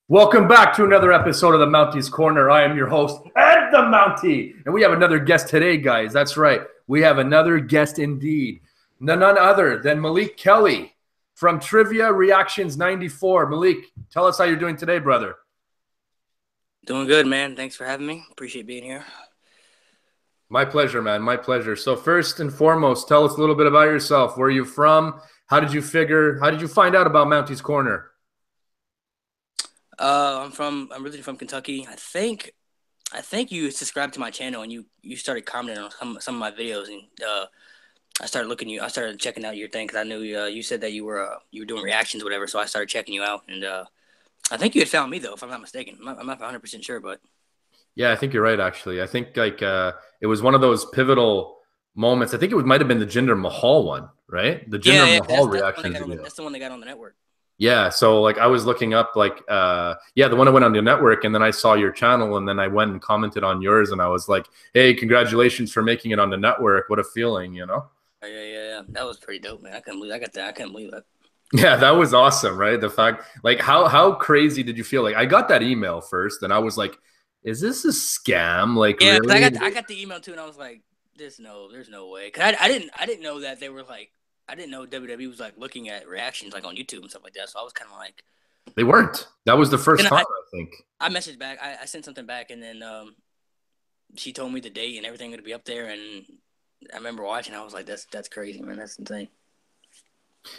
Welcome back to another episode of the Mounties Corner. I am your host, Ed the Mountie. And we have another guest today, guys. That's right. We have another guest indeed. None other than Malik Kelly from Trivia Reactions94. Malik, tell us how you're doing today, brother. Doing good, man. Thanks for having me. Appreciate being here. My pleasure, man. My pleasure. So first and foremost, tell us a little bit about yourself. Where are you from? How did you find out about Mounties Corner? I'm originally from Kentucky. I think you subscribed to my channel and you started commenting on some of my videos, and I started checking out your thing because I knew you said that you were doing reactions or whatever. So I started checking you out, and I think you had found me though, if I'm not mistaken. I'm not 100% sure, but yeah, I think you're right. Actually, I think it was one of those pivotal moments. I think it might have been the Jinder Mahal one, right? The Jinder Mahal reaction video. That's the one they got on the network. Yeah, so like I was looking up the one that went on the network, and then I saw your channel, and then I went and commented on yours, and I was like, hey, congratulations for making it on the network. What a feeling, you know? Yeah. That was pretty dope, man. I couldn't believe I got that. I couldn't believe that. Yeah, that was awesome, right? The fact, like, how crazy did you feel? Like, I got that email first, and I was like, is this a scam? Like, yeah, really? I got the email too, and I was like, there's no way. Cause I didn't know that they were like, I didn't know WWE was like looking at reactions like on YouTube and stuff like that. So I was kind of like, they weren't. That was the first time, I think. I messaged back. I sent something back, and then she told me the date and everything would be up there. And I remember watching. I was like, that's crazy, man. That's insane.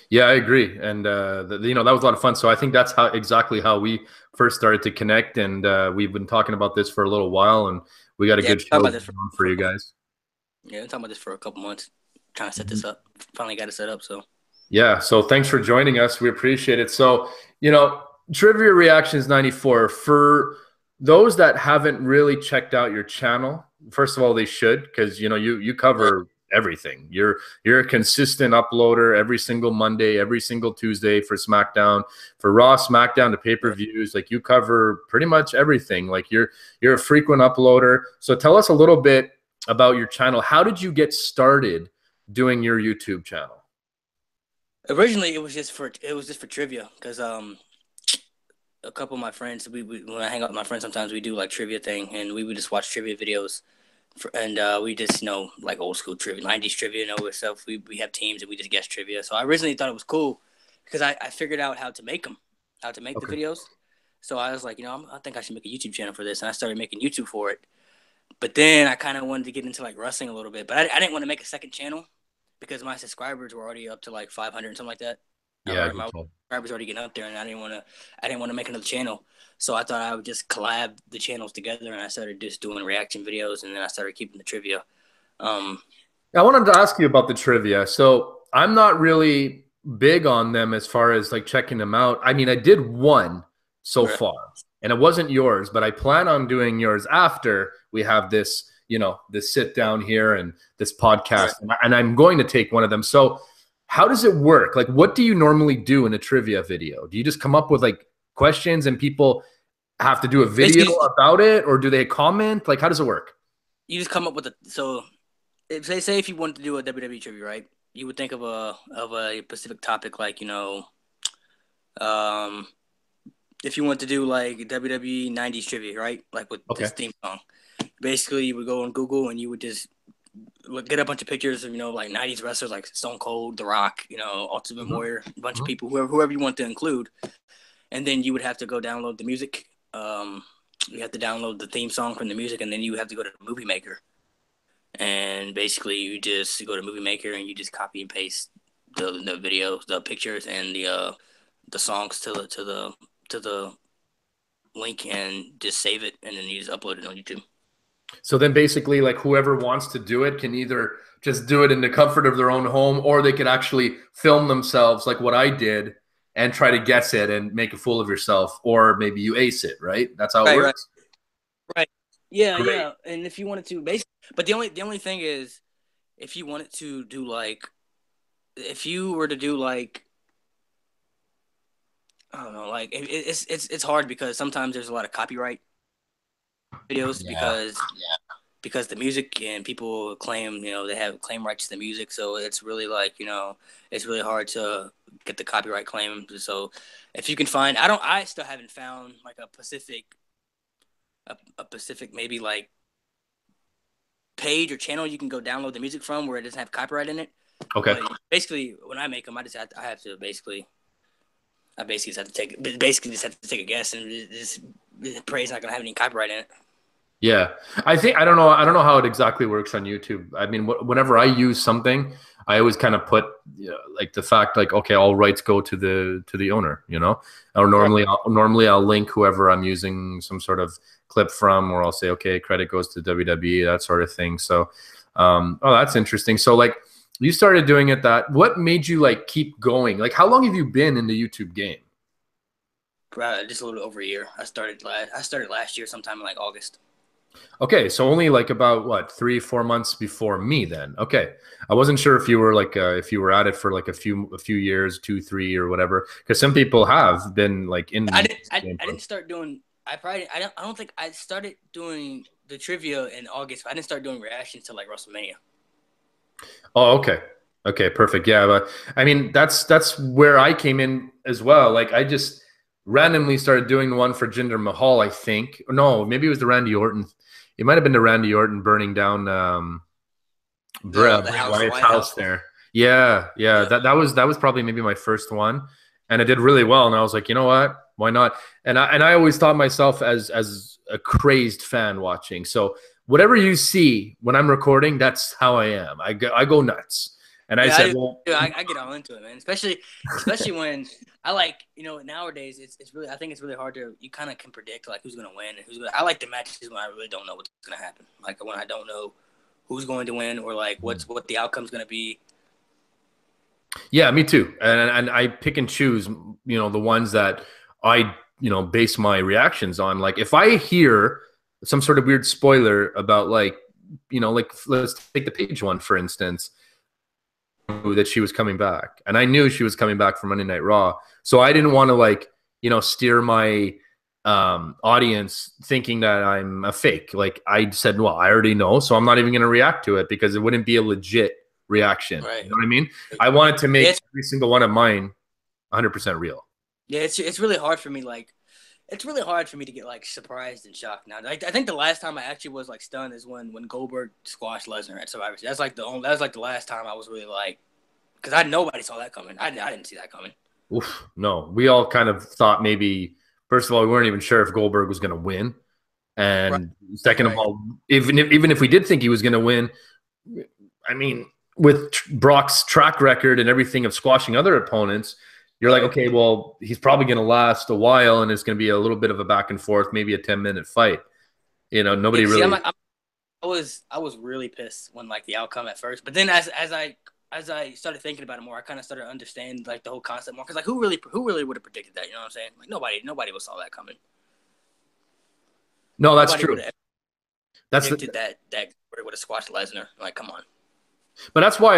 Yeah, I agree, and that was a lot of fun. So I think that's exactly how we first started to connect, and we've been talking about this for a little while, and we got a good show for you guys. Yeah, I'm talking about this for a couple months, trying to set this up. Finally got it set up, so. Yeah, so thanks for joining us. We appreciate it. So, Trivia Reactions 94, for those that haven't really checked out your channel, first of all, they should, because you cover everything. You're a consistent uploader every single Monday, every single Tuesday for SmackDown, for Raw, SmackDown to pay-per-views. Like, you cover pretty much everything. Like, you're a frequent uploader. So tell us a little bit about your channel. How did you get started doing your YouTube channel? Originally, it was just for trivia, because a couple of my friends, when I hang out with my friends, sometimes we do like trivia thing, and we would just watch trivia videos. And we just, like old school trivia, 90s trivia, stuff. We have teams and we just guess trivia. So I originally thought it was cool because I figured out how to make the videos. So I was like, I think I should make a YouTube channel for this. And I started making YouTube for it. But then I kind of wanted to get into like wrestling a little bit. But I didn't want to make a second channel because my subscribers were already up to like 500 and something like that. Yeah, my subscribers already getting up there, and I didn't want to make another channel. So I thought I would just collab the channels together, and I started just doing reaction videos, and then I started keeping the trivia. I wanted to ask you about the trivia. So I'm not really big on them as far as like checking them out. I mean, I did one so far, and it wasn't yours, but I plan on doing yours after we have this, this sit down here and this podcast, and I'm going to take one of them. So how does it work? Like, what do you normally do in a trivia video? Do you just come up with like questions and people have to do a video about it, or do they comment? Like, how does it work? You just come up with say if you wanted to do a WWE trivia, right? You would think of a specific topic, like if you want to do like WWE 90s trivia, right? Like with this theme song. Basically, you would go on Google and you would just get a bunch of pictures of like 90s wrestlers like Stone Cold, The Rock, Ultimate Warrior, a bunch of people, whoever you want to include, and then you would have to go download the music. You have to download the theme song from the music, and then you have to go to the Movie Maker, and basically you just go to Movie Maker and you just copy and paste the videos, the pictures, and the songs to the link, and just save it, and then you just upload it on YouTube. So then basically, like, whoever wants to do it can either just do it in the comfort of their own home, or they can actually film themselves like what I did and try to guess it and make a fool of yourself, or maybe you ace it, right? That's how it works. Right. Yeah, great. Yeah. And if you wanted to, basically, but the only thing is, if you wanted to do like, if you were to do like, I don't know, like it's hard because sometimes there's a lot of copyright videos because because the music and people claim, they have claim rights to the music. So it's really like, it's really hard to get the copyright claim. So if you can find, I still haven't found like a Pacific maybe like page or channel you can go download the music from where it doesn't have copyright in it. Okay. But basically, when I make them, I basically just have to take a guess and just pray it's not gonna have any copyright in it. Yeah, I don't know. I don't know how it exactly works on YouTube. I mean, whenever I use something, I always kind of put like the fact like, okay, all rights go to the owner, or normally I'll link whoever I'm using some sort of clip from, or I'll say, okay, credit goes to WWE, that sort of thing. So, oh, that's interesting. So like you started doing it. What made you like keep going? Like, how long have you been in the YouTube game? Just a little over a year. I started last year, sometime in like August. Okay, so only like about what 3-4 months before me then. Okay, I wasn't sure if you were like if you were at it for like a few years, 2-3 or whatever. Because some people have been like in. I didn't start doing. I don't think I started doing the trivia in August. But I didn't start doing reactions till like WrestleMania. Oh, okay. Okay, perfect. Yeah, but I mean that's where I came in as well. Like I just randomly started doing the one for Jinder Mahal, I think. No, maybe it was the Randy Orton. It might have been the Randy Orton burning down Bray Wyatt's house there. Yeah, yeah. Yeah. That was probably maybe my first one. And it did really well. And I was like, you know what? Why not? And I always thought myself as a crazed fan watching. So whatever you see when I'm recording, that's how I am. I go nuts. And I said, well, I get all into it, man. Especially when I like, nowadays it's really, I think it's really hard to, you kind of can predict like who's gonna win and who's gonna. I like the matches when I really don't know what's gonna happen. Like when I don't know who's going to win or like what the outcome's gonna be. Yeah, me too. And I pick and choose, the ones that I, base my reactions on. Like if I hear some sort of weird spoiler about like, like let's take the Paige one, for instance, that she was coming back. And I knew she was coming back for Monday Night Raw. So I didn't want to like, steer my audience thinking that I'm a fake. Like I said, well, I already know, so I'm not even going to react to it because it wouldn't be a legit reaction. Right. You know what I mean? I wanted to make every single one of mine 100% real. Yeah, it's really hard for me. Like, it's really hard for me to get like surprised and shocked now. Like, I think the last time I actually was like stunned is when Goldberg squashed Lesnar at Survivor Series. That was like the last time I was really like, because nobody saw that coming. I didn't see that coming. Oof, no, we all kind of thought maybe. First of all, we weren't even sure if Goldberg was going to win, and right. Second of all, even if we did think he was going to win, I mean, with Brock's track record and everything of squashing other opponents, you're like, okay, well, he's probably going to last a while, and it's going to be a little bit of a back and forth, maybe a 10-minute fight. Nobody really. I was really pissed when like the outcome at first, but then as I started thinking about it more, I kind of started to understand like the whole concept more. Because like, who really would have predicted that? You know what I'm saying? Like nobody would saw that coming. No, that's true. That's predicted that would have squashed Lesnar. Like, come on. But that's why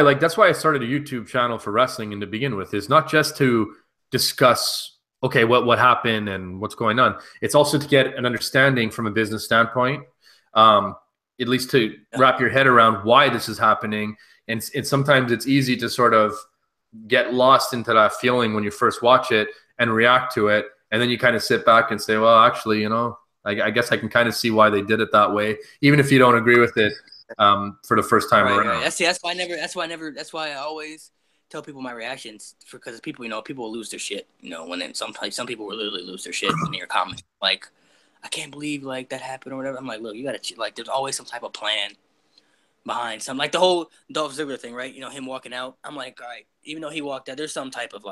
I started a YouTube channel for wrestling in to begin with. Is not just to discuss what happened and what's going on. It's also to get an understanding from a business standpoint, at least to wrap your head around why this is happening. And sometimes it's easy to sort of get lost into that feeling when you first watch it and react to it, and then you kind of sit back and say, well, actually, I guess I can kind of see why they did it that way, even if you don't agree with it. For the first time around. Right. That's why I always tell people my reactions because people will lose their shit. When some people will literally lose their shit in your comments. Like, I can't believe like that happened or whatever. I'm like, look, you gotta like. There's always some type of plan behind some, like the whole Dolph Ziggler thing, right? Him walking out. I'm like, all right, even though he walked out, there's some type of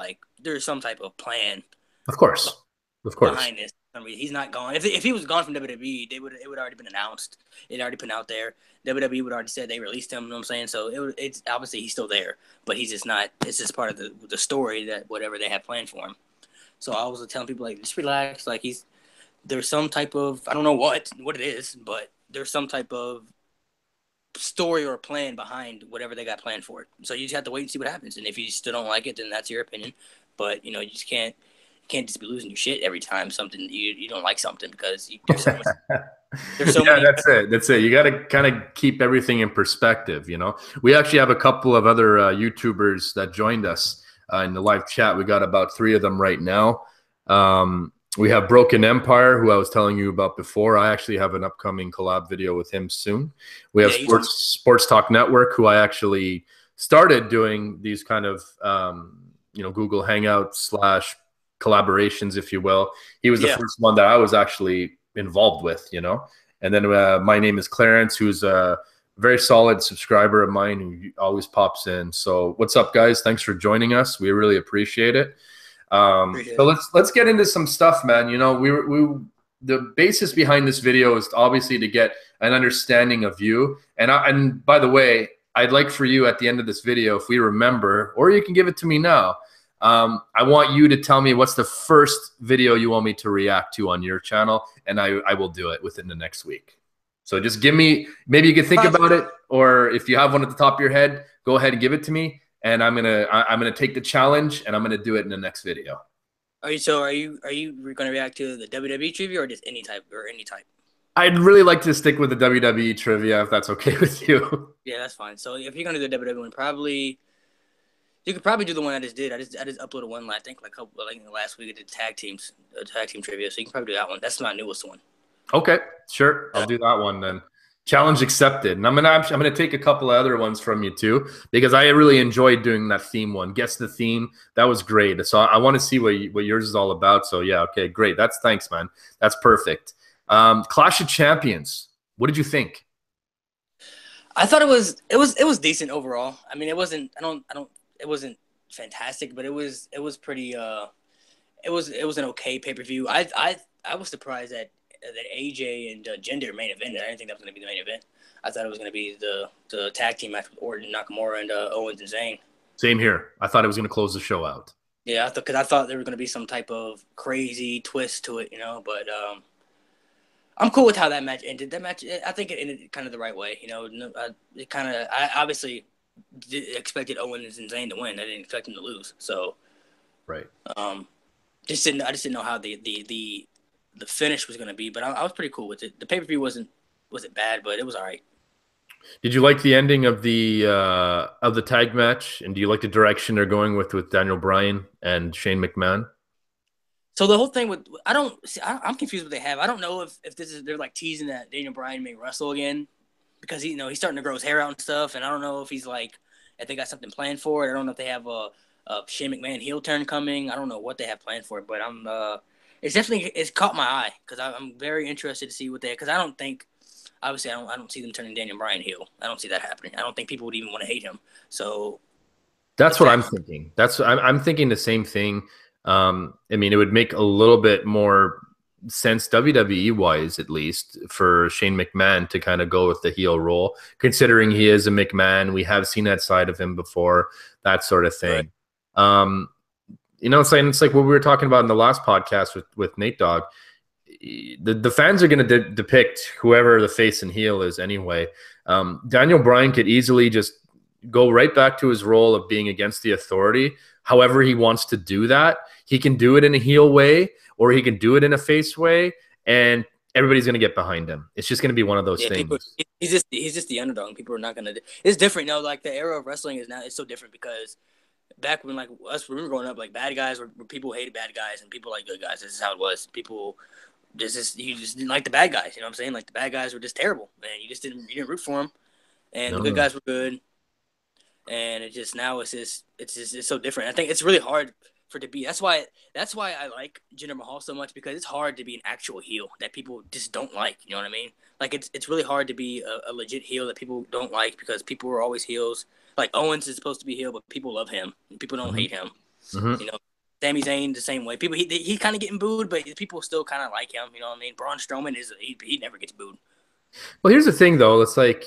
plan. Of course. Behind this. He's not gone. If he was gone from WWE, it would already been announced. It already been out there. WWE would already said they released him. You know what I'm saying? So it's obviously he's still there, but he's just not. It's just part of the story that whatever they have planned for him. So I was telling people like, just relax. Like there's some type of, I don't know what it is, but there's some type of story or plan behind whatever they got planned for it. So you just have to wait and see what happens. And if you still don't like it, then that's your opinion. But you just can't. can't just be losing your shit every time something you don't like something, because there's so much. There's so Yeah, many. that's it. That's it. You got to kind of keep everything in perspective. You know, we actually have a couple of other YouTubers that joined us in the live chat. We got about 3 of them right now. We have Broken Empire, who I was telling you about before. I actually have an upcoming collab video with him soon. We have Sports Talk Network, who I actually started doing these kind of Google Hangouts / collaborations, if you will. He was the first one that I was actually involved with, And then my name is Clarence, who's a very solid subscriber of mine who always pops in. So what's up, guys? Thanks for joining us. We really appreciate it. So let's get into some stuff, man. The basis behind this video is obviously to get an understanding of you. And by the way, I'd like for you at the end of this video, if we remember, or you can give it to me now. I want you to tell me what's the first video you want me to react to on your channel, and I will do it within the next week. So just give me, maybe you can think about it, or if you have one at the top of your head, go ahead and give it to me. And I'm gonna take the challenge, and I'm gonna do it in the next video. Are you gonna react to the WWE trivia, or just any type? I'd really like to stick with the WWE trivia, if that's okay with you. Yeah, that's fine. So if you're gonna do the WWE one, you could probably do the one I just did. I just uploaded one, I think, last week. I did tag team trivia. So you can probably do that one. That's my newest one. Okay, sure. I'll do that one then. Challenge accepted. And I'm gonna take a couple of other ones from you too, because I really enjoyed doing that theme one. Guess the theme. That was great. So I want to see what yours is all about. So yeah, okay, great. Thanks, man. That's perfect. Clash of Champions. What did you think? I thought it was decent overall. I mean, it wasn't. It wasn't fantastic, but it was pretty. It was an okay pay-per-view. I was surprised that AJ and Jinder main event. I didn't think that was going to be the main event. I thought it was going to be the tag team match with Orton, Nakamura, and Owens and Zayn. Same here. I thought it was going to close the show out. Yeah, because I thought there was going to be some type of crazy twist to it, But I'm cool with how that match ended. That match, I think it ended kind of the right way, I obviously expected Owens and Zayn to win. I didn't expect them to lose. So, right. I just didn't know how the finish was going to be, but I was pretty cool with it. The pay-per-view wasn't bad, but it was all right. Did you like the ending of the tag match? And do you like the direction they're going with Daniel Bryan and Shane McMahon? So the whole thing I'm confused what they have. I don't know if they're like teasing that Daniel Bryan may wrestle again, because he's starting to grow his hair out and stuff. And I don't know if if they got something planned for it. I don't know if they have a Shane McMahon heel turn coming. I don't know what they have planned for it, but it's caught my eye, because I'm very interested to see what because I don't think, obviously I don't see them turning Daniel Bryan heel. I don't see that happening. I don't think people would even want to hate him. So that's what I'm thinking. I'm thinking the same thing. I mean, it would make a little bit more sense WWE wise, at least, for Shane McMahon to kind of go with the heel role, considering he is a McMahon. We have seen that side of him before, that sort of thing. Right. It's like what we were talking about in the last podcast with Nate Dogg. The fans are going to depict whoever the face and heel is anyway. Daniel Bryan could easily just go right back to his role of being against the authority. However he wants to do that, he can do it in a heel way, or he can do it in a face way, and everybody's going to get behind him. It's just going to be one of those things. He's just the underdog. People are not going to. It's different, Like the era of wrestling is now. It's so different, because back when when we were growing up, bad guys were people hated bad guys and people like good guys. This is how it was. People you just didn't like the bad guys. You know what I'm saying? Like the bad guys were just terrible, and you didn't root for them, and the good guys were good. And it's so different. I think it's really hard for it to be. That's why I like Jinder Mahal so much, because it's hard to be an actual heel that people just don't like. You know what I mean? Like it's really hard to be a legit heel that people don't like, because people are always heels. Like Owens is supposed to be heel, but people love him and people don't hate him. Mm-hmm. Sami Zayn the same way. People he kind of getting booed, but people still kind of like him. You know what I mean? Braun Strowman he never gets booed. Well, here's the thing though. It's like,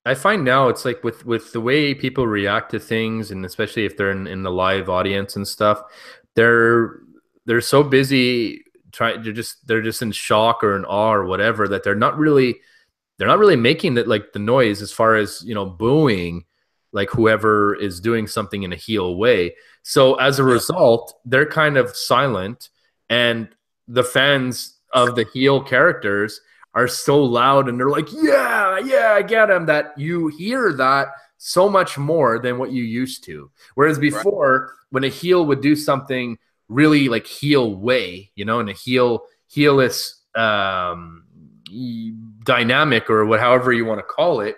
I find now it's like with the way people react to things, and especially if they're in the live audience and stuff, they're so busy they're just in shock or in awe or whatever, that they're not really making that, like, the noise as far as booing like whoever is doing something in a heel way. So as a result, they're kind of silent, and the fans of the heel characters are so loud, and they're like, yeah, yeah, I get him, that you hear that so much more than what you used to. Whereas before, when a heel would do something really like heel way, you know, in a heelless dynamic, or however you want to call it,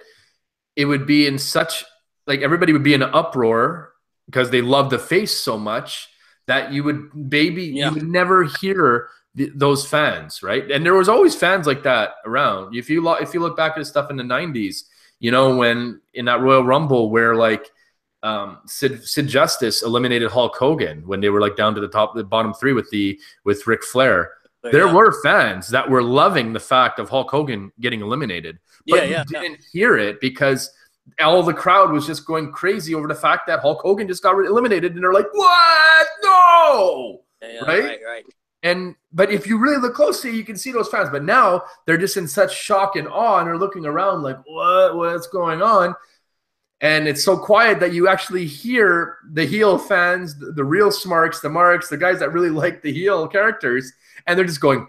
it would be in such, like, everybody would be in an uproar because they love the face so much that you would you would never hear those fans, right? And there was always fans like that around. If you look back at stuff in the 90s, you know, when in that Royal Rumble where like Sid Justice eliminated Hulk Hogan when they were like down to the bottom three with Ric Flair. There were fans that were loving the fact of Hulk Hogan getting eliminated, but you didn't hear it because all the crowd was just going crazy over the fact that Hulk Hogan just got eliminated, and they're like, "What? No!" Right. But if you really look closely, you can see those fans. But now they're just in such shock and awe, and they're looking around like, "What's going on?" And it's so quiet that you actually hear the heel fans, the real smarks, the marks, the guys that really like the heel characters, and they're just going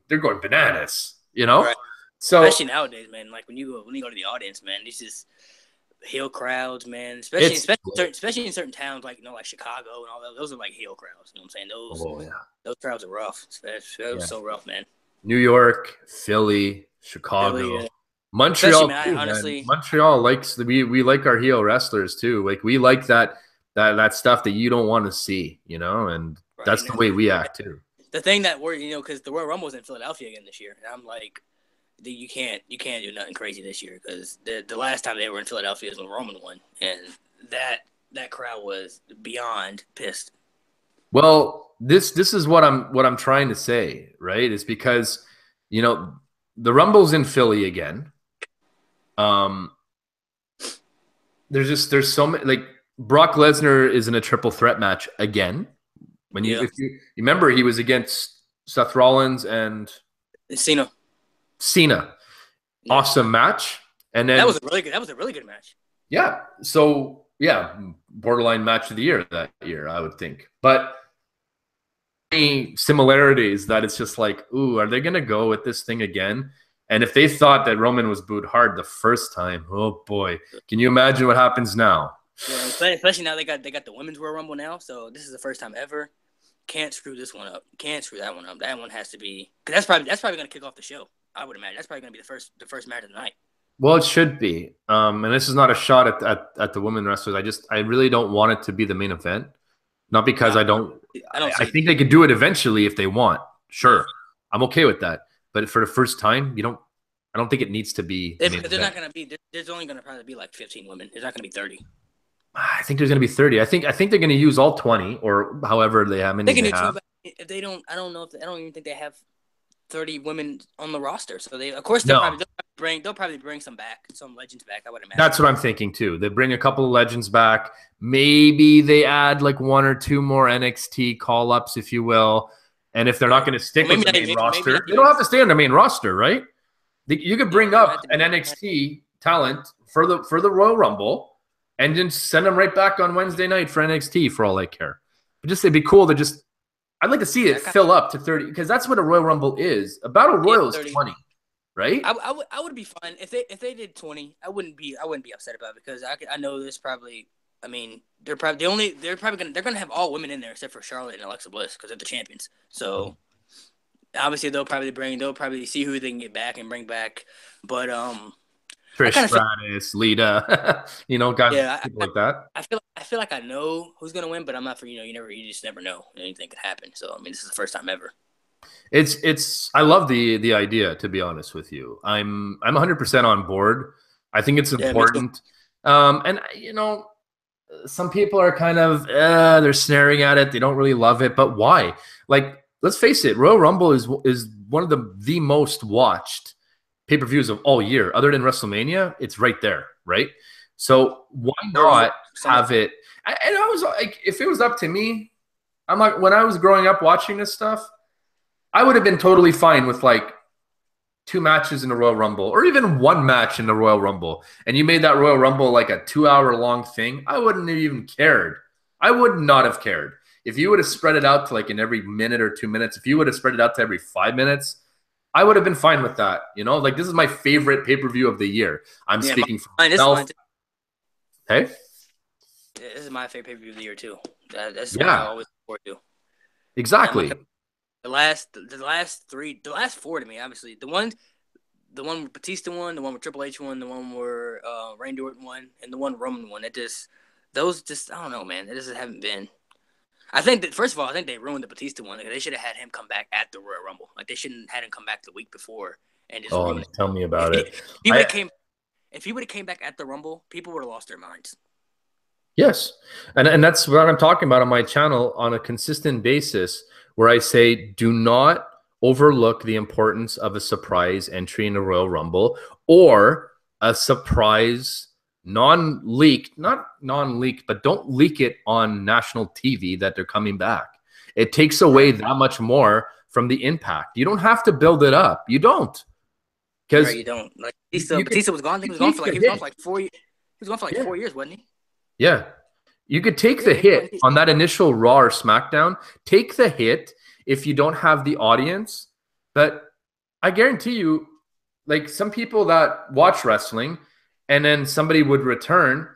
they're going bananas, you know? Right. So especially nowadays, man, like when you go to the audience, man, this is heel crowds, man. Especially in certain towns like, you know, like Chicago and all that. Those are like heel crowds. You know what I'm saying? Those crowds are rough. So rough, man. New York, Philly, Chicago. Montreal, too, honestly, man. Montreal likes we like our heel wrestlers too. Like we like that stuff that you don't want to see, you know, and that's the way we act too. The thing that we're, you know, because the Royal Rumble was in Philadelphia again this year, and I'm like, you can't do nothing crazy this year because the last time they were in Philadelphia is when Roman won, and that crowd was beyond pissed. Well, this is what I'm trying to say, right? Is because, you know, the Rumble's in Philly again. There's so many, like Brock Lesnar is in a triple threat match again. When if you remember, he was against Seth Rollins and Cena. Awesome match. And then that was a really good match. Yeah. So yeah, borderline match of the year that year, I would think. But any similarities that it's just like, ooh, are they gonna go with this thing again? And if they thought that Roman was booed hard the first time, oh boy, can you imagine what happens now? Yeah, especially now they got the Women's Royal Rumble now, so this is the first time ever. Can't screw this one up. Can't screw that one up. That one has to be, because that's probably gonna kick off the show. I would imagine that's probably gonna be the first match of the night. Well, it should be. And this is not a shot at the women wrestlers. I really don't want it to be the main event. Not because I think they could do it eventually if they want. Sure, I'm okay with that. But for the first time, I don't think it needs to be. They're not going to be. There's only going to probably be like 15 women. There's not going to be 30. I think there's going to be 30. I think they're going to use all 20 or however they have. They can do two, but if they don't, I don't know if I don't even think they have 30 women on the roster. So they'll probably bring some legends back. I would imagine. That's what I'm thinking too. They bring a couple of legends back. Maybe they add like one or two more NXT call ups, if you will. And if they're not going to stick with the main roster, they don't have to stay on the main roster, right? You could bring up an NXT talent for the Royal Rumble and then send them right back on Wednesday night for NXT for all I care. But just it'd be cool to just. I'd like to see it fill up to 30 because that's what a Royal Rumble is. A Battle Royal is 20, right? I would be fine if they did 20. I wouldn't be upset about it because I know there's probably. I mean, they're gonna have all women in there except for Charlotte and Alexa Bliss because they're the champions. So obviously they'll probably see who they can get back and bring back. But Trish Stratus, Lita, you know, guys people like that. I feel like I know who's gonna win, but I'm not for you just never know. Anything could happen. So I mean, this is the first time ever. I love the idea, to be honest with you. I'm 100% on board. I think it's important. And you know, some people are kind of they're snaring at it. They don't really love it, but why? Like, let's face it, Royal Rumble is one of the most watched pay-per-views of all year. Other than WrestleMania, it's right there, right? So why not have it? And I was like, if it was up to me, I'm like, when I was growing up watching this stuff, I would have been totally fine with like 2 matches in the Royal Rumble, or even 1 match in the Royal Rumble, and you made that Royal Rumble like a 2-hour long thing, I wouldn't have even cared. I would not have cared. If you would have spread it out to like in every minute or 2 minutes, if you would have spread it out to every 5 minutes, I would have been fine with that. You know, like this is my favorite pay-per-view of the year. I'm speaking for myself. Hey? This is my favorite pay-per-view of the year too. That's what I always look forward to. Exactly. The last 4 to me, obviously. The one where Batista won, the one where Triple H won, the one where Randy Orton won, and the one Roman won. I don't know, man. It just haven't been. I think that, first of all, I think they ruined the Batista one. They should have had him come back at the Royal Rumble. Like, they shouldn't have had him come back the week before and just ruin it. Tell me about it. If he would have came back at the Rumble, people would have lost their minds. Yes. And that's what I'm talking about on my channel on a consistent basis, where I say do not overlook the importance of a surprise entry in the Royal Rumble or a surprise non-leaked, not non-leaked, but don't leak it on national TV that they're coming back. It takes away that much more from the impact. You don't have to build it up. You don't. Because you don't. Like Batista was gone. He was gone for like 4 years. He was gone for like 4 years, wasn't he? Yeah. You could take the hit on that initial Raw or SmackDown. Take the hit if you don't have the audience. But I guarantee you, like some people that watch wrestling and then somebody would return,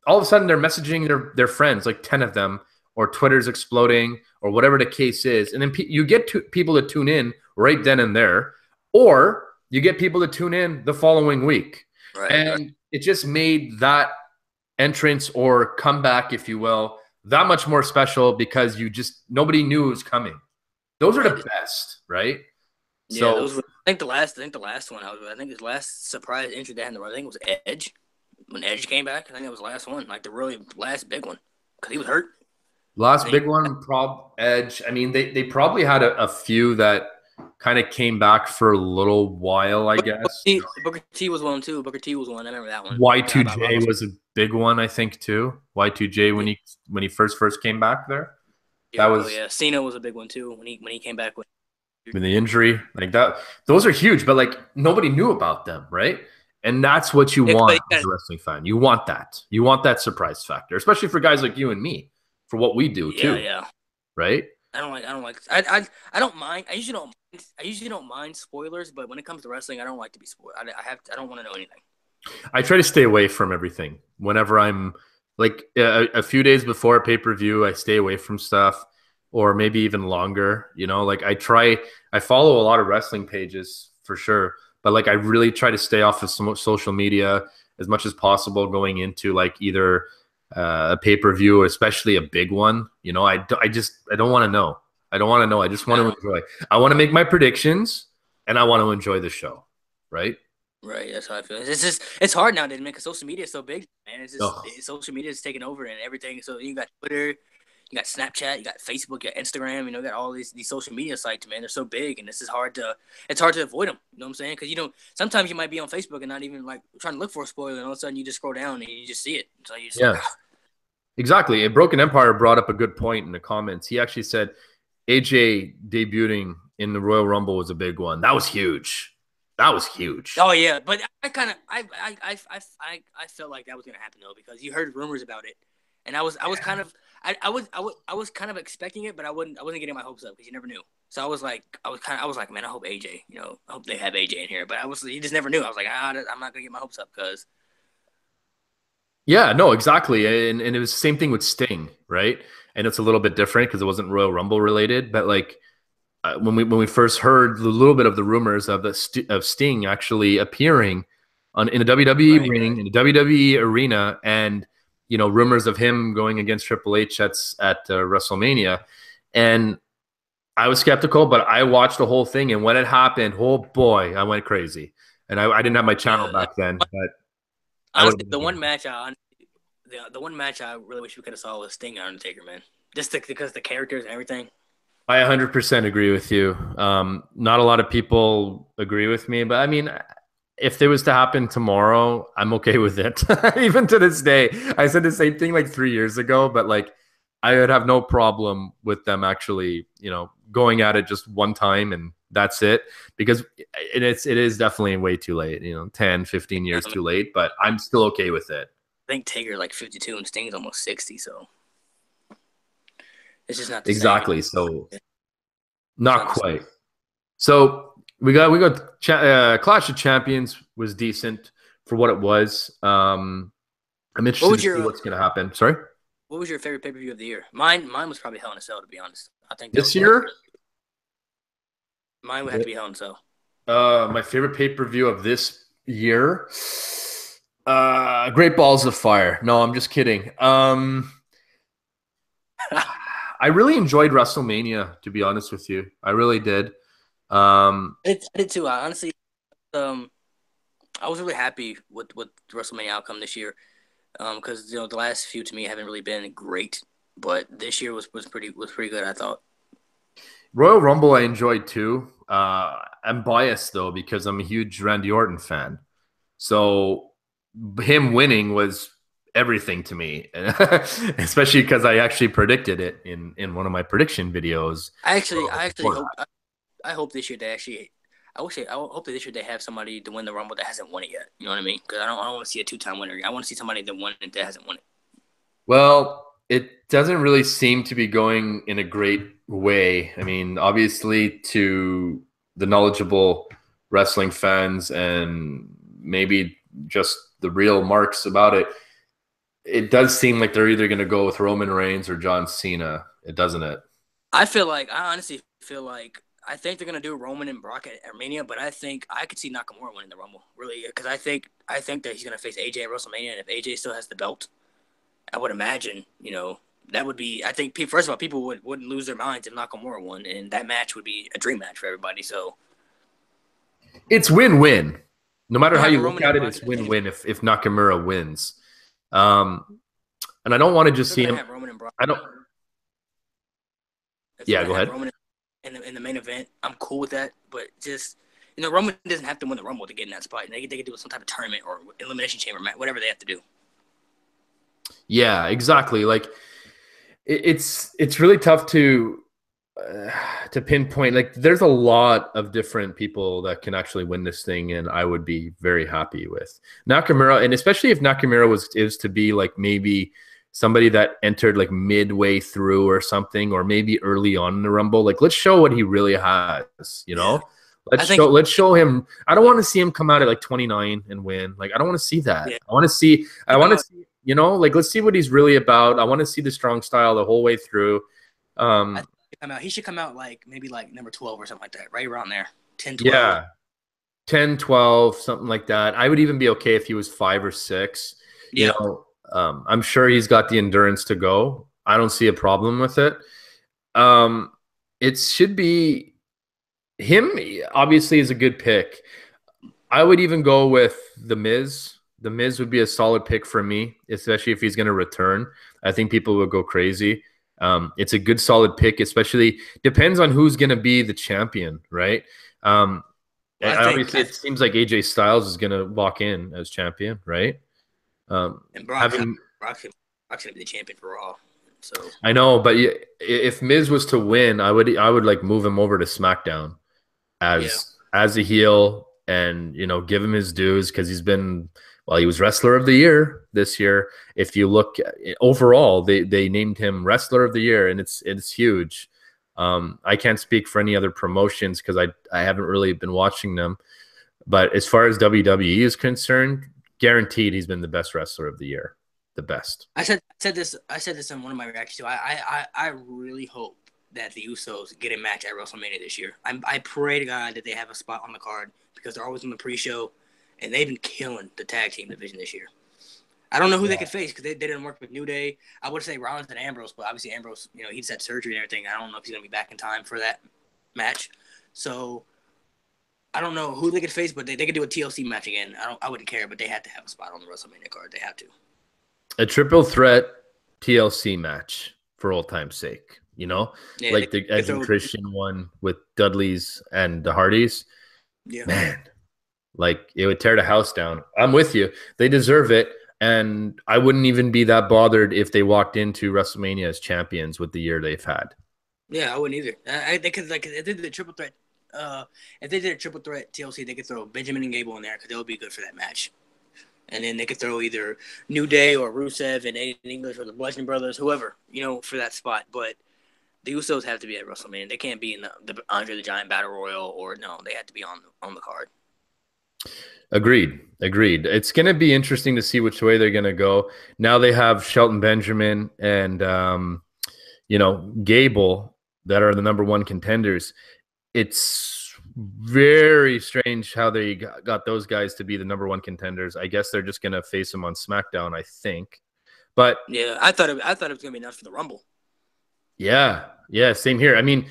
all of a sudden they're messaging their friends, like 10 of them, or Twitter's exploding or whatever the case is. And then you get people to tune in right then and there, or you get people to tune in the following week. Right. And it just made that entrance or comeback, if you will, that much more special because nobody knew it was coming. Those are the best, right? Yeah, so I think the last one I think his last surprise entry they had in the run, I think it was Edge. When Edge came back, I think that was the last one, like the really last big one, because he was hurt. Last big one, Edge. I mean, they probably had a few that kind of came back for a little while, I guess. Booker T was one too. Booker T was one. I remember that one. Y2J was a big one, I think, too. Y2J when he first came back there. Cena was a big one too when he came back with the injury like that. Those are huge, but like nobody knew about them, right? And that's what you want as a wrestling fan. You want that. You want that surprise factor, especially for guys like you and me, for what we do too. Yeah. Right? I don't mind. I usually don't mind spoilers, but when it comes to wrestling, I don't like to be spoiled. I don't want to know anything. I try to stay away from everything. Whenever I'm like a few days before a pay-per-view, I stay away from stuff, or maybe even longer. You know, like I follow a lot of wrestling pages for sure, but like I really try to stay off of some social media as much as possible going into like either a pay-per-view, or especially a big one. You know, I don't want to know. I don't want to know. I just want to enjoy. I want to make my predictions, and I want to enjoy the show. Right? Right. That's how I feel. It's hard nowadays, man, because social media is so big, man. It's just social media is taking over and everything. So you got Twitter, you got Snapchat, you got Facebook, you got Instagram. You know, you got all these social media sites, man. They're so big, and it's hard to avoid them. You know what I'm saying? Because sometimes you might be on Facebook and not even like trying to look for a spoiler, and all of a sudden you just scroll down and you just see it. So you just Exactly. A Broken Empire brought up a good point in the comments. He actually said AJ debuting in the Royal Rumble was a big one. That was huge. Oh yeah, but I felt like that was gonna happen though, because you heard rumors about it, and I was kind of expecting it, but I wasn't getting my hopes up because you never knew. So I was like, man, I hope AJ, I hope they have AJ in here, but you just never knew. I was like, I'm not gonna get my hopes up because. Yeah, no, exactly, and it was the same thing with Sting, right? And it's a little bit different because it wasn't Royal Rumble related, but like when we first heard a little bit of the rumors of Sting actually appearing in a WWE ring, in a WWE arena, and rumors of him going against Triple H at WrestleMania, and I was skeptical, but I watched the whole thing, and when it happened, oh boy, I went crazy, and I didn't have my channel back then, but. Honestly, the one match I really wish we could have saw was Sting and Undertaker, man. Just because the characters and everything. I 100% agree with you. Not a lot of people agree with me, but I mean, if it was to happen tomorrow, I'm okay with it. Even to this day, I said the same thing like 3 years ago, but like I would have no problem with them actually, going at it just one time and that's it. Because it is definitely way too late, 10, 15 years too late, but I'm still okay with it. I think Taker like 52 and Sting's almost 60, so it's just not the exactly. same. So not quite. So we got Clash of Champions was decent for what it was. I'm interested to see what's going to happen. Sorry? What was your favorite pay-per-view of the year? Mine was probably Hell in a Cell, to be honest. I think this year? Mine would have to be Hell in a Cell. My favorite pay-per-view of this year? Great Balls of Fire. No, I'm just kidding. I really enjoyed WrestleMania, to be honest with you. I really did. I did too. I honestly, I was really happy with the WrestleMania outcome this year, because the last few to me haven't really been great, but this year was pretty good, I thought. Royal Rumble I enjoyed too. I'm biased though because I'm a huge Randy Orton fan, so him winning was everything to me, especially because I actually predicted it in one of my prediction videos. I hope this year they actually. I hope that this year they have somebody to win the Rumble that hasn't won it yet. You know what I mean? Because I don't want to see a 2-time winner. I want to see somebody that won it that hasn't won it. Well, it doesn't really seem to be going in a great way. I mean, obviously, to the knowledgeable wrestling fans and maybe just the real marks about it, it does seem like they're either going to go with Roman Reigns or John Cena. Doesn't it? I honestly feel like I think they're gonna do Roman and Brock at Mania, but I think I could see Nakamura winning the Rumble, really, because I think that he's gonna face AJ at WrestleMania, and if AJ still has the belt, I would imagine that would be. I think first of all, people wouldn't lose their minds if Nakamura won, and that match would be a dream match for everybody. So it's win-win. No matter how you look at it, it's win-win if Nakamura wins. And I don't want to just see him. I don't. Yeah, go ahead. In the main event, I'm cool with that, but just Roman doesn't have to win the Rumble to get in that spot. They can do some type of tournament or elimination chamber match, whatever they have to do. Yeah, exactly. Like it's really tough to pinpoint. Like there's a lot of different people that can actually win this thing, and I would be very happy with Nakamura, and especially if Nakamura is to be like maybe somebody that entered like midway through or something, or maybe early on in the Rumble. Like, let's show what he really has, Let's show him. I don't want to see him come out at like 29 and win. Like, I don't want to see that. Yeah. I want to see, let's see what he's really about. I want to see the strong style the whole way through. He should come out like maybe like number 12 or something like that, right around there. 10, 12. Yeah. 10, 12, something like that. I would even be okay if he was 5 or 6. Yeah. I'm sure he's got the endurance to go. I don't see a problem with it. It should be him. Obviously, is a good pick. I would even go with The Miz. The Miz would be a solid pick for me, especially if he's going to return. I think people would go crazy. It's a good, solid pick, especially depends on who's going to be the champion, right? Obviously, it seems like AJ Styles is going to walk in as champion, right? And Brock's going to be the champion for Raw. So I know, but if Miz was to win, I would like move him over to SmackDown as a heel, and give him his dues, because he was Wrestler of the Year this year. If you look overall, they named him Wrestler of the Year, and it's huge. I can't speak for any other promotions because I haven't really been watching them, but as far as WWE is concerned, guaranteed he's been the best Wrestler of the Year. The best. I said this in one of my reactions too. I really hope that the Usos get a match at WrestleMania this year. I pray to God that they have a spot on the card, because they're always in the pre-show, and they've been killing the tag team division this year. I don't know who they could face, because they didn't work with New Day. I would say Rollins and Ambrose, but obviously Ambrose, he just had surgery and everything. I don't know if he's gonna be back in time for that match. So I don't know who they could face, but they could do a TLC match again. I wouldn't care, but they had to have a spot on the WrestleMania card. They have to. A triple threat TLC match for old time's sake, like the Edge and Christian one with Dudley's and the Hardys. Yeah, man, like it would tear the house down. I'm with you. They deserve it, and I wouldn't even be that bothered if they walked into WrestleMania as champions with the year they've had. Yeah, I wouldn't either. They could they did the triple threat if they did a triple threat TLC, they could throw Benjamin and Gable in there because they would be good for that match. And then they could throw either New Day or Rusev and Aiden English or the Bludgeon Brothers, whoever, for that spot. But the Usos have to be at WrestleMania. They can't be in the Andre the Giant Battle Royal, or no, they have to be on the card. Agreed. It's going to be interesting to see which way they're going to go. Now they have Shelton Benjamin and, Gable that are the number one contenders. It's very strange how they got those guys to be the number one contenders. I guess they're just going to face them on SmackDown, I think. But yeah, I thought it was going to be enough for the Rumble. Yeah, same here. I mean,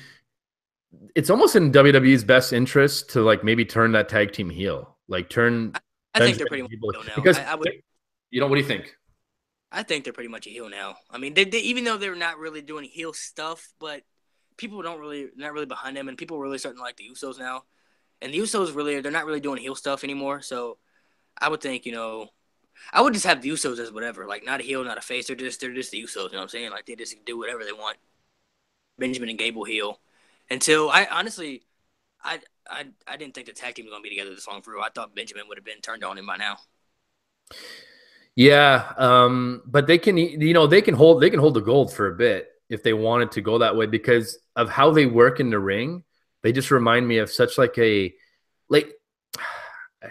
it's almost in WWE's best interest to maybe turn that tag team heel. I think they're pretty much heel now. Because what do you think? I think they're pretty much a heel now. I mean, they even though they're not really doing heel stuff, but people not really behind them, and people are really starting to like the Usos now. And the Usos they're not really doing heel stuff anymore. So I would think, I would just have the Usos as whatever, not a heel, not a face. They're just the Usos. You know what I'm saying? They just do whatever they want. Benjamin and Gable heel. Until I honestly, I didn't think the tag team was gonna be together this long for real. I thought Benjamin would have been turned on him by now. Yeah, but they can hold the gold for a bit if they wanted to go that way because of how they work in the ring. They just remind me of such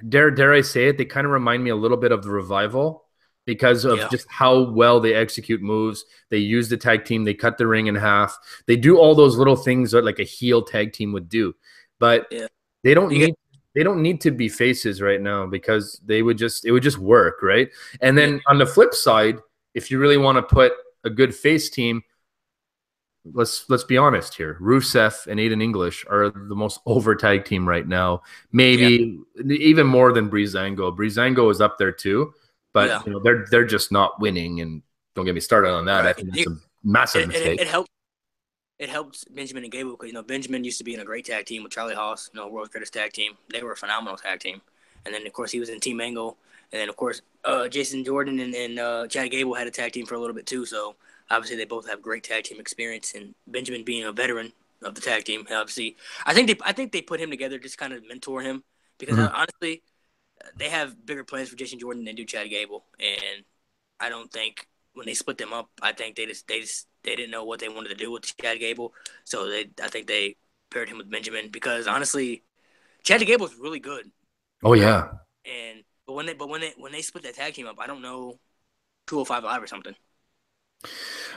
dare I say it? They kind of remind me a little bit of the Revival because of just how well they execute moves. They use the tag team. They cut the ring in half. They do all those little things that a heel tag team would do. But they don't need to be faces right now because it would just work, right? And then on the flip side, if you really want to put a good face team, let's be honest here. Rusev and Aiden English are the most over tag team right now. Maybe even more than Breezango. Breezango is up there too. But they're just not winning, and don't get me started on that. Right. I think it's a massive mistake. It helps Benjamin and Gable because Benjamin used to be in a great tag team with Charlie Haas, world's greatest tag team. They were a phenomenal tag team, and then of course he was in Team Angle, and then of course Jason Jordan and Chad Gable had a tag team for a little bit too. So obviously they both have great tag team experience, and Benjamin being a veteran of the tag team, obviously I think they put him together just kind of mentor him because honestly. They have bigger plans for Jason Jordan than do Chad Gable, and I don't think when they split them up, I think they didn't know what they wanted to do with Chad Gable, so I think they paired him with Benjamin because honestly, Chad Gable is really good. Oh yeah, but when they split that tag team up, I don't know 205 Live or something. I'm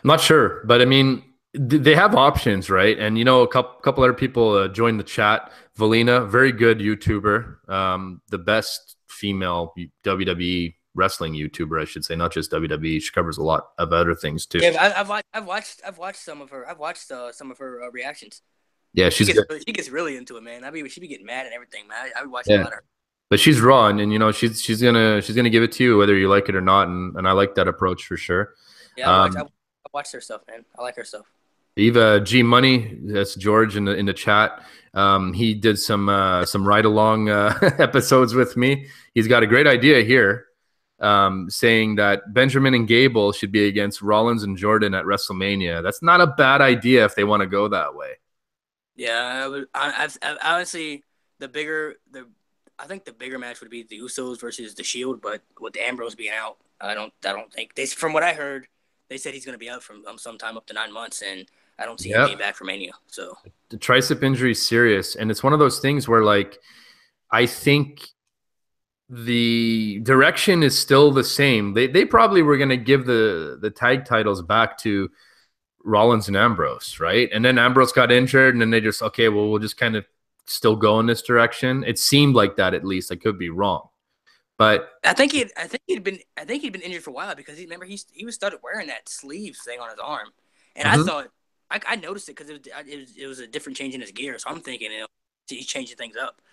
not sure, but I mean. They have options, right? And a couple other people joined the chat. Valina, very good YouTuber, the best female WWE wrestling YouTuber, I should say, not just WWE. She covers a lot of other things too. Yeah, I've watched some of her. I've watched some of her reactions. Yeah, she gets really into it, man. She be getting mad and everything, man. I be watching a lot of her. But she's raw, and she's gonna give it to you whether you like it or not, and I like that approach for sure. Yeah, I watched her stuff, man. I like her stuff. Eva G Money, that's George in the chat. He did some ride along episodes with me. He's got a great idea here, saying that Benjamin and Gable should be against Rollins and Jordan at WrestleMania. That's not a bad idea if they want to go that way. Yeah, I honestly I think the bigger match would be the Usos versus the Shield, but with Ambrose being out, I don't think from what I heard, they said he's going to be out from sometime up to 9 months, and I don't see him being back for Mania. So the tricep injury is serious, and it's one of those things where I think the direction is still the same. They probably were going to give the tag titles back to Rollins and Ambrose, right? And then Ambrose got injured, and then they just we'll just kind of still go in this direction. It seemed like that, at least. I could be wrong. But I think he'd been injured for a while because he was started wearing that sleeve thing on his arm, and I thought I noticed it because it was a different change in his gear, so I'm thinking he's changing things up.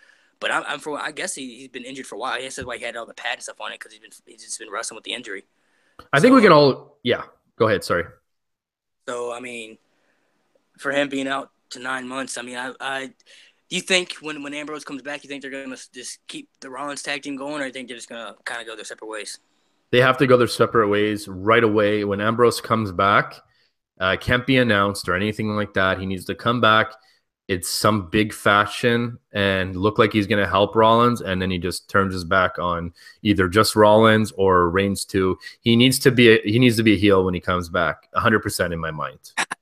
But I guess he's been injured for a while. He said why he had all the pad and stuff on it because he's just been wrestling with the injury. I think we can all go ahead. Sorry. So I mean, for him being out to 9 months, I mean do you think when Ambrose comes back, you think they're going to just keep the Rollins tag team going, or you think they're just going to kind of go their separate ways? They have to go their separate ways right away. When Ambrose comes back, can't be announced or anything like that. He needs to come back, it's some big fashion and look like he's going to help Rollins, and then he just turns his back on either just Rollins or Reigns too. He needs to be a heel when he comes back, 100% in my mind.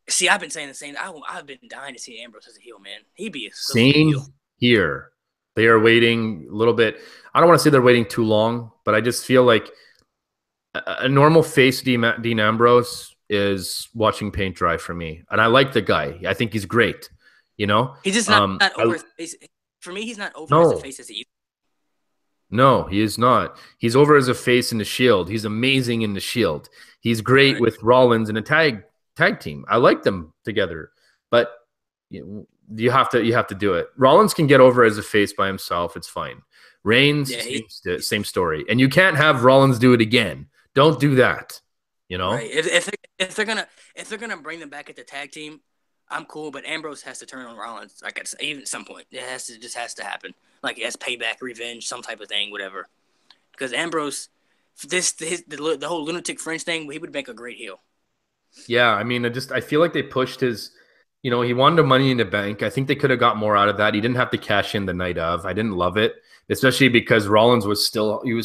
See, I've been saying the same. I've been dying to see Ambrose as a heel, man. He'd be a same heel. Here. They are waiting a little bit. I don't want to say they're waiting too long, but I just feel like a normal face Dean Ambrose is watching paint dry for me. And I like the guy. I think he's great. You know? He's just not over for me, he's not over as a face as he used. No, he is not. He's over as a face in the Shield. He's amazing in the Shield. He's great with Rollins in a tag team. I like them together. But you have to do it. Rollins can get over as a face by himself. It's fine. Reigns, same story. And you can't have Rollins do it again. Don't do that. You know? Right. If they're gonna bring them back at the tag team, I'm cool, but Ambrose has to turn on Rollins. Like even at some point, it just has to happen. Like as payback, revenge, some type of thing, whatever. Because Ambrose, the whole lunatic French thing, he would make a great heel. Yeah, I mean, I feel like they pushed his. You know, he wanted Money in the Bank. I think they could have got more out of that. He didn't have to cash in the night of. I didn't love it, especially because Rollins was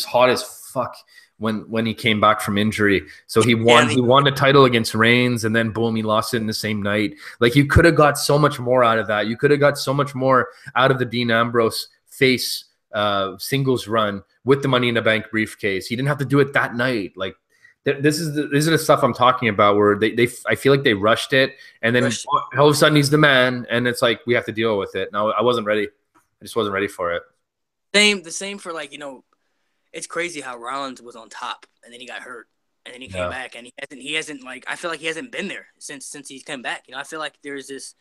hot as fuck when he came back from injury. So he won the title against Reigns, and then boom, he lost it in the same night. Like you could have got so much more out of that. You could have got so much more out of the Dean Ambrose face singles run with the Money in the Bank briefcase. He didn't have to do it that night. Like this is the stuff I'm talking about where I feel like they rushed it, and then all of a sudden he's the man, and it's like we have to deal with it. No, I wasn't ready. I just wasn't ready for it. The same for like, it's crazy how Rollins was on top and then he got hurt and then he came back and he hasn't like, I feel like he hasn't been there since he's come back. I feel like there's these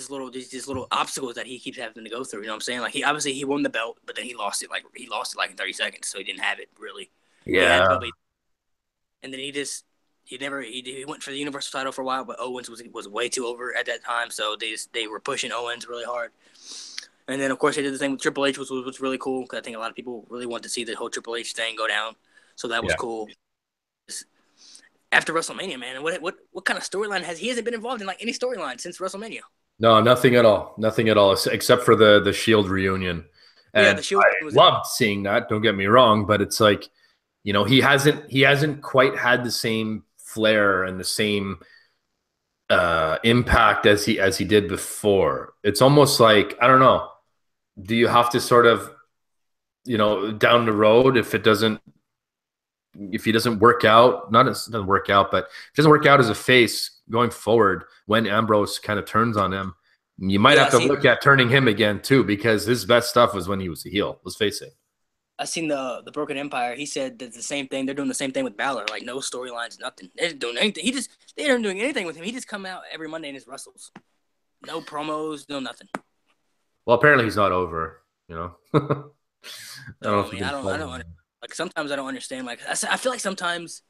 little obstacles that he keeps having to go through. You know what I'm saying? Like he won the belt, but then he lost it like in 30 seconds, so he didn't have it really. Yeah. And then he went for the Universal title for a while, but Owens was way too over at that time, so they were pushing Owens really hard. And then, of course, they did the thing with Triple H, which was really cool, because I think a lot of people really want to see the whole Triple H thing go down. So that was cool. After WrestleMania, man, what kind of storyline he hasn't been involved in, like, any storyline since WrestleMania? No, nothing at all. Nothing at all, except for the Shield reunion. And the Shield loved seeing that, don't get me wrong, but it's like, he hasn't quite had the same flair and the same impact as he did before. It's almost like, I don't know. Do you have to sort of, down the road, if he doesn't work out, but if it doesn't work out as a face going forward, when Ambrose kind of turns on him, you might have to look at turning him again too, because his best stuff was when he was a heel. Let's face it. I seen the Broken Empire. He said that the same thing. They're doing the same thing with Balor. Like no storylines, nothing. They're doing anything. They aren't doing anything with him. He just come out every Monday and his wrestles. No promos, no nothing. Well, apparently he's not over. I don't know. I don't. Like sometimes I don't understand. Like I feel like sometimes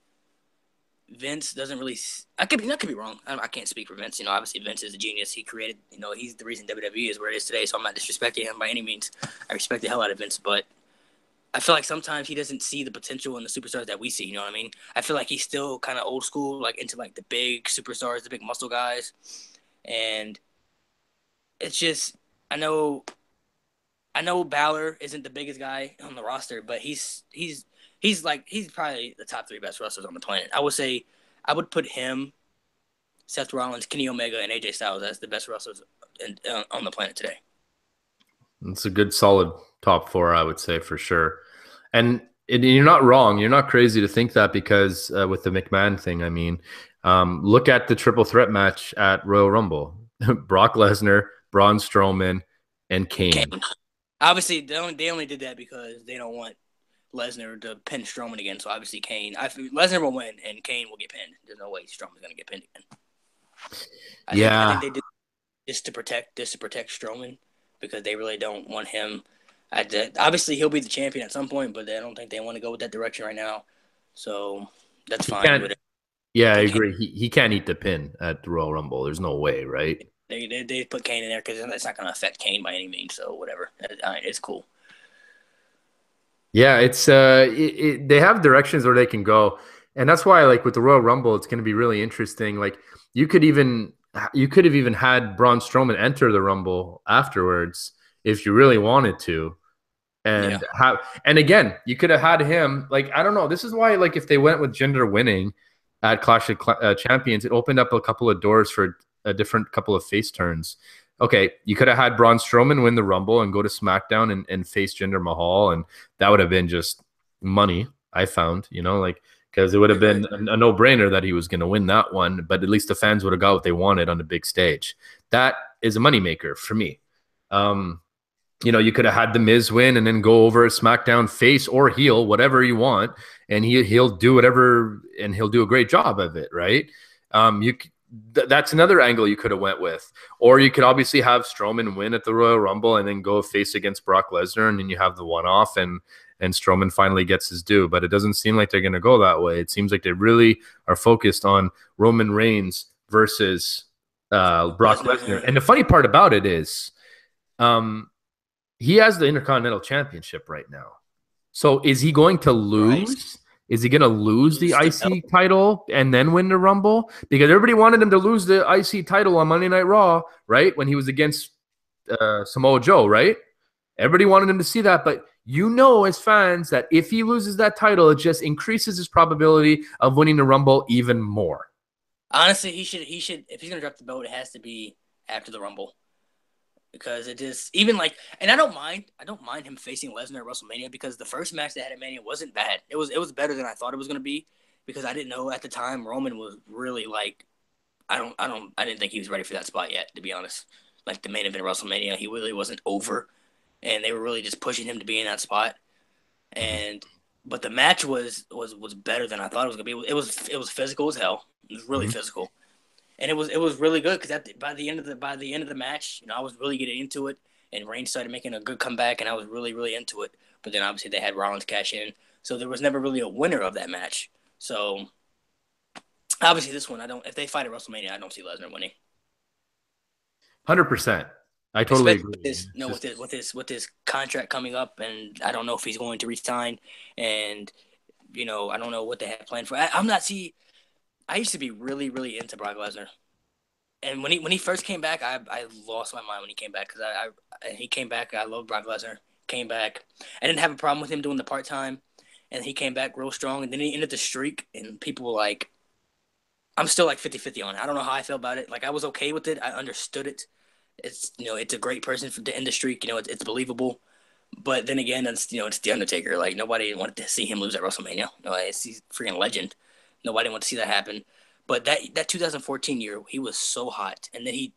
Vince doesn't really. I could be wrong. I can't speak for Vince. Obviously Vince is a genius. He created. He's the reason WWE is where it is today. So I'm not disrespecting him by any means. I respect the hell out of Vince, but I feel like sometimes he doesn't see the potential in the superstars that we see. You know what I mean? I feel like he's still kind of old school, like into like the big superstars, the big muscle guys, and it's just I know Balor isn't the biggest guy on the roster, but he's probably the top 3 best wrestlers on the planet. I would say I would put him, Seth Rollins, Kenny Omega, and AJ Styles as the best wrestlers on the planet today. It's a good solid top 4, I would say, for sure. And you're not wrong. You're not crazy to think that, because with the McMahon thing, I mean, look at the triple threat match at Royal Rumble. Brock Lesnar, Braun Strowman, and Kane. Obviously, they only did that because they don't want Lesnar to pin Strowman again. So obviously, Lesnar will win and Kane will get pinned. There's no way Strowman's going to get pinned again. I think they did this to protect Strowman, because they really don't want him. Obviously, he'll be the champion at some point, but I don't think they want to go with that direction right now. So that's fine. Yeah, I agree. He can't eat the pin at the Royal Rumble. There's no way, right? They put Kane in there because it's not going to affect Kane by any means. So whatever, it's cool. Yeah, it's they have directions where they can go, and that's why, like with the Royal Rumble, it's going to be really interesting. Like you could even you could have even had Braun Strowman enter the Rumble afterwards if you really wanted to. Yeah. And again, you could have had him, like, I don't know. This is why, like, if they went with Jinder winning at Clash of Champions, it opened up a couple of doors for a different couple of face turns. Okay, you could have had Braun Strowman win the Rumble and go to SmackDown and face Jinder Mahal, and that would have been just money, I found, like, because it would have been a no-brainer that he was going to win that one, but at least the fans would have got what they wanted on the big stage. That is a moneymaker for me. You could have had the Miz win and then go over a SmackDown face or heel, whatever you want, and he'll do whatever, and he'll do a great job of it, right? That's another angle you could have went with, or you could obviously have Strowman win at the Royal Rumble and then go face against Brock Lesnar, and then you have the one-off, and Strowman finally gets his due. But it doesn't seem like they're going to go that way. It seems like they really are focused on Roman Reigns versus Brock Lesnar. And the funny part about it is, he has the Intercontinental Championship right now. So is he going to lose? Right. Is he going to lose the IC title and then win the Rumble? Because everybody wanted him to lose the IC title on Monday Night Raw, right? When he was against Samoa Joe, right? Everybody wanted him to see that. But as fans, that if he loses that title, it just increases his probability of winning the Rumble even more. Honestly, he should. If he's going to drop the belt, it has to be after the Rumble. Because it is even like, and I don't mind him facing Lesnar at WrestleMania, because the first match they had at Mania wasn't bad. It was better than I thought it was going to be, because I didn't know at the time Roman was really like, I didn't think he was ready for that spot yet, to be honest. Like the main event of WrestleMania, he really wasn't over, and they were really just pushing him to be in that spot. But the match was better than I thought it was going to be. It was physical as hell. It was really physical. And it was really good, because by the end of the match, I was really getting into it, and Reigns started making a good comeback, and I was really, really into it. But then obviously they had Rollins cash in, so there was never really a winner of that match. So obviously this one, if they fight at WrestleMania, I don't see Lesnar winning. 100%. I totally agree. With his contract coming up, and I don't know if he's going to resign, and I don't know what they have planned for. I used to be really, really into Brock Lesnar, and when he first came back, I lost my mind when he came back, because he came back. I love Brock Lesnar. Came back. I didn't have a problem with him doing the part time, and he came back real strong. And then he ended the streak, and people were like, I'm still like 50-50 on it. I don't know how I feel about it. Like, I was okay with it. I understood it. It's it's a great person for the end the streak. It's believable. But then again, it's The Undertaker. Like, nobody wanted to see him lose at WrestleMania. He's a freaking legend. Nobody wanted to see that happen. But that 2014 year, he was so hot. And then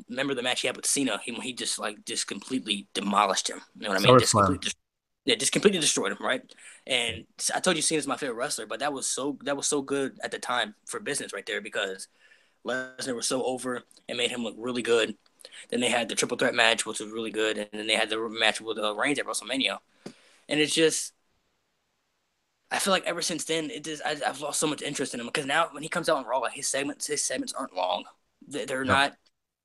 remember the match he had with Cena? He just completely demolished him. You know what I mean? Just completely destroyed him, right? And I told you Cena's my favorite wrestler, but that was so good at the time for business right there, because Lesnar was so over and made him look really good. Then they had the triple threat match, which was really good. And then they had the match with Reigns at WrestleMania. And it's just, I feel like ever since then, I've lost so much interest in him, because now when he comes out on Raw, his segments aren't long. They're not